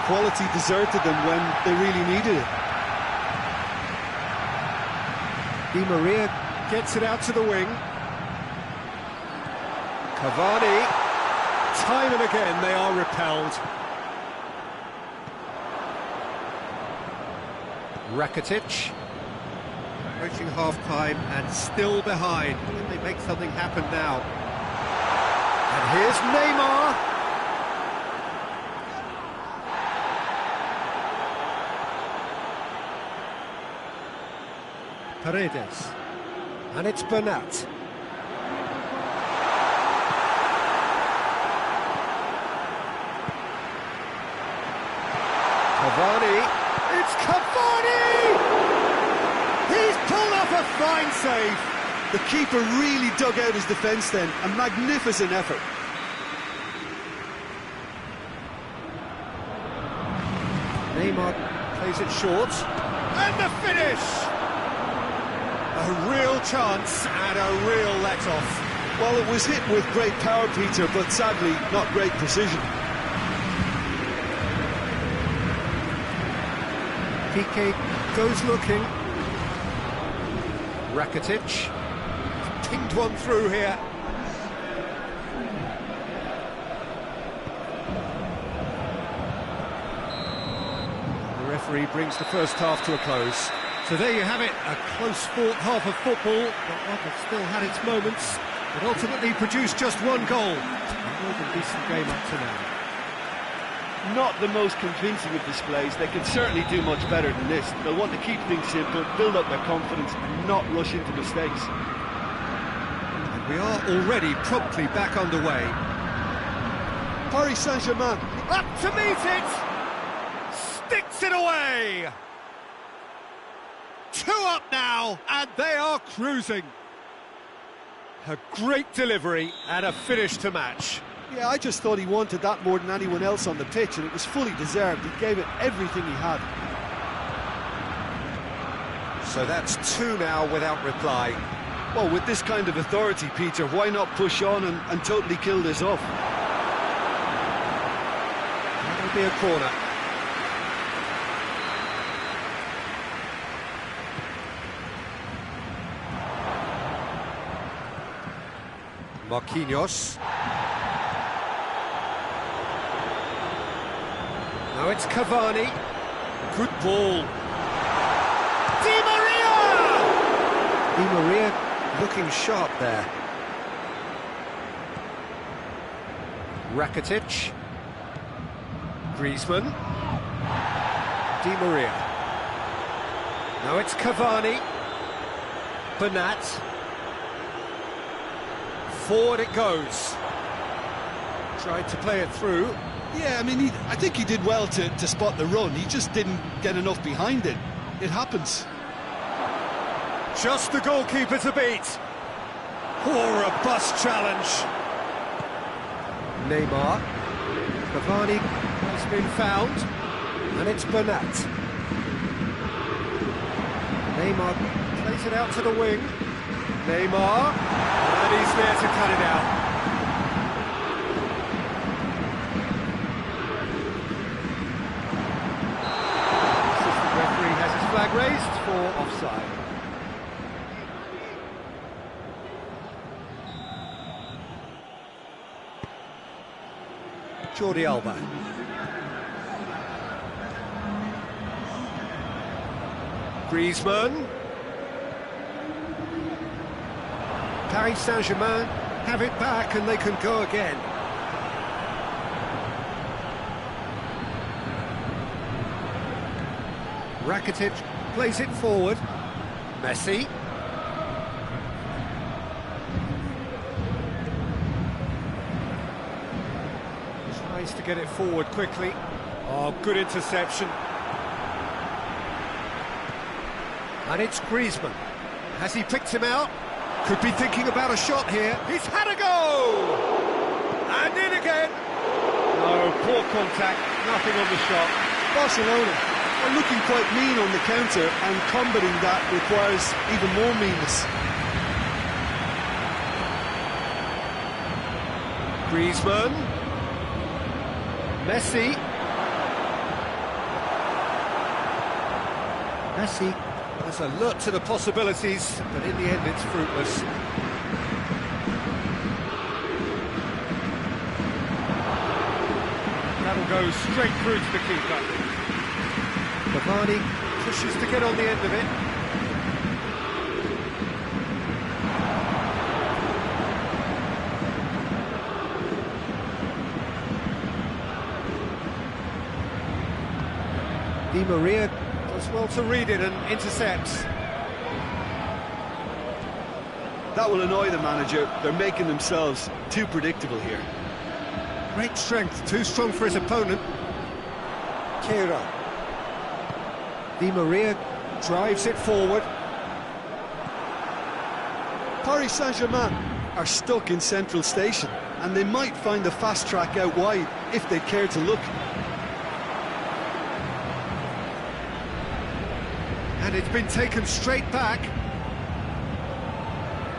Quality deserted them when they really needed it. Di Maria gets it out to the wing. Cavani. Time and again they are repelled. Rakitic. Approaching half-time and still behind. Can they make something happen now? And here's Neymar. Paredes. And it's Bernat. Cavani. It's Cavani! He's pulled off a fine save. The keeper really dug out his defence then. A magnificent effort. Neymar plays it short. And the finish! A real chance and a real let-off. Well, it was hit with great power, Peter, but sadly not great precision. Piqué goes looking. Rakitic pinged one through here. The referee brings the first half to a close. So there you have it, a close-fought half of football, but one that still had its moments, but ultimately produced just one goal. A more than decent game up to now. Not the most convincing of displays. They can certainly do much better than this. They'll want to keep things simple, build up their confidence and not rush into mistakes. And we are already promptly back underway. Paris Saint-Germain. Up to meet it! Sticks it away! 2 up now, and they are cruising. A great delivery and a finish to match. Yeah, I just thought he wanted that more than anyone else on the pitch, and it was fully deserved. He gave it everything he had. So that's 2 now without reply. Well, with this kind of authority, Peter, why not push on and totally kill this off? That'll be a corner. Marquinhos. Now it's Cavani. Good ball. Di Maria! Di Maria looking sharp there. Rakitic. Griezmann. Di Maria. Now it's Cavani. Bernat. Forward it goes. Tried to play it through. Yeah, I mean, I think he did well to spot the run. He just didn't get enough behind it. It happens. Just the goalkeeper to beat. Or a bust challenge. Neymar. Cavani has been found. And it's Bernat. Neymar plays it out to the wing. Neymar. And he's there to cut it out. Flag raised for offside. Jordi Alba. Griezmann. Paris Saint-Germain have it back and they can go again. Rakitic plays it forward. Messi. Tries to get it forward quickly. Oh, good interception. And it's Griezmann. Has he picked him out? Could be thinking about a shot here. He's had a go! And in again. No, poor contact, nothing on the shot. Barcelona are looking quite mean on the counter, and combating that requires even more meanness. Griezmann. Messi. Messi has alert to the possibilities, but in the end it's fruitless. That'll go straight through to the keeper. Cavani pushes to get on the end of it. Di Maria does well to read it and intercepts. That will annoy the manager. They're making themselves too predictable here. Great strength, too strong for his opponent. Kira. Di Maria drives it forward. Paris Saint-Germain are stuck in Central Station, and they might find a fast track out wide if they care to look. And it's been taken straight back.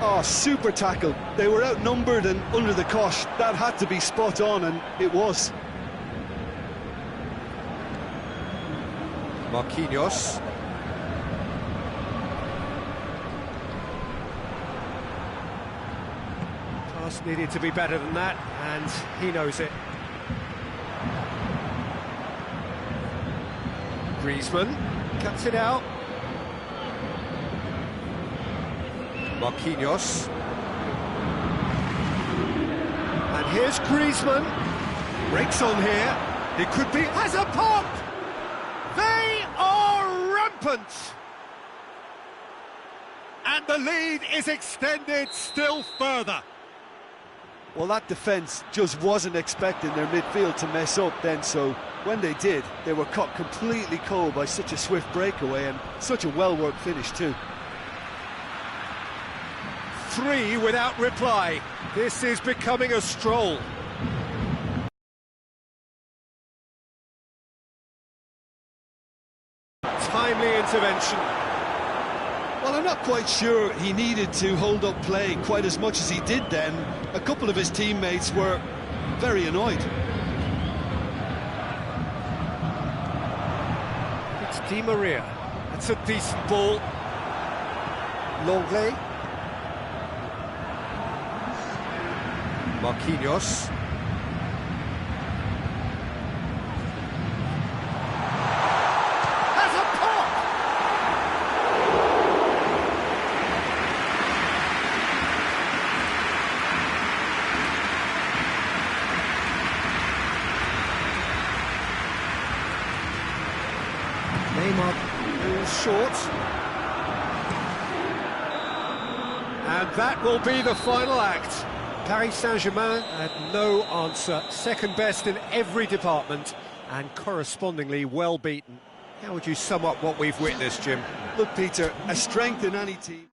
Oh, super tackle. They were outnumbered and under the cosh. That had to be spot on, and it was. Marquinhos. Pass needed to be better than that, and he knows it. Griezmann cuts it out. Marquinhos. And here's Griezmann. Breaks on here. It could be... Has a pop! They are rampant! And the lead is extended still further. Well, that defence just wasn't expecting their midfield to mess up then, so when they did, they were caught completely cold by such a swift breakaway and such a well-worked finish too. 3 without reply. This is becoming a stroll. Timely intervention. Well, I'm not quite sure he needed to hold up play quite as much as he did then. A couple of his teammates were very annoyed. It's Di Maria. That's a decent ball. Longley. Marquinhos. Has a pop! Neymar is short. And that will be the final act. Paris Saint-Germain had no answer, second best in every department and correspondingly well beaten. How would you sum up what we've witnessed, Jim? Look, Peter, a strength in any team.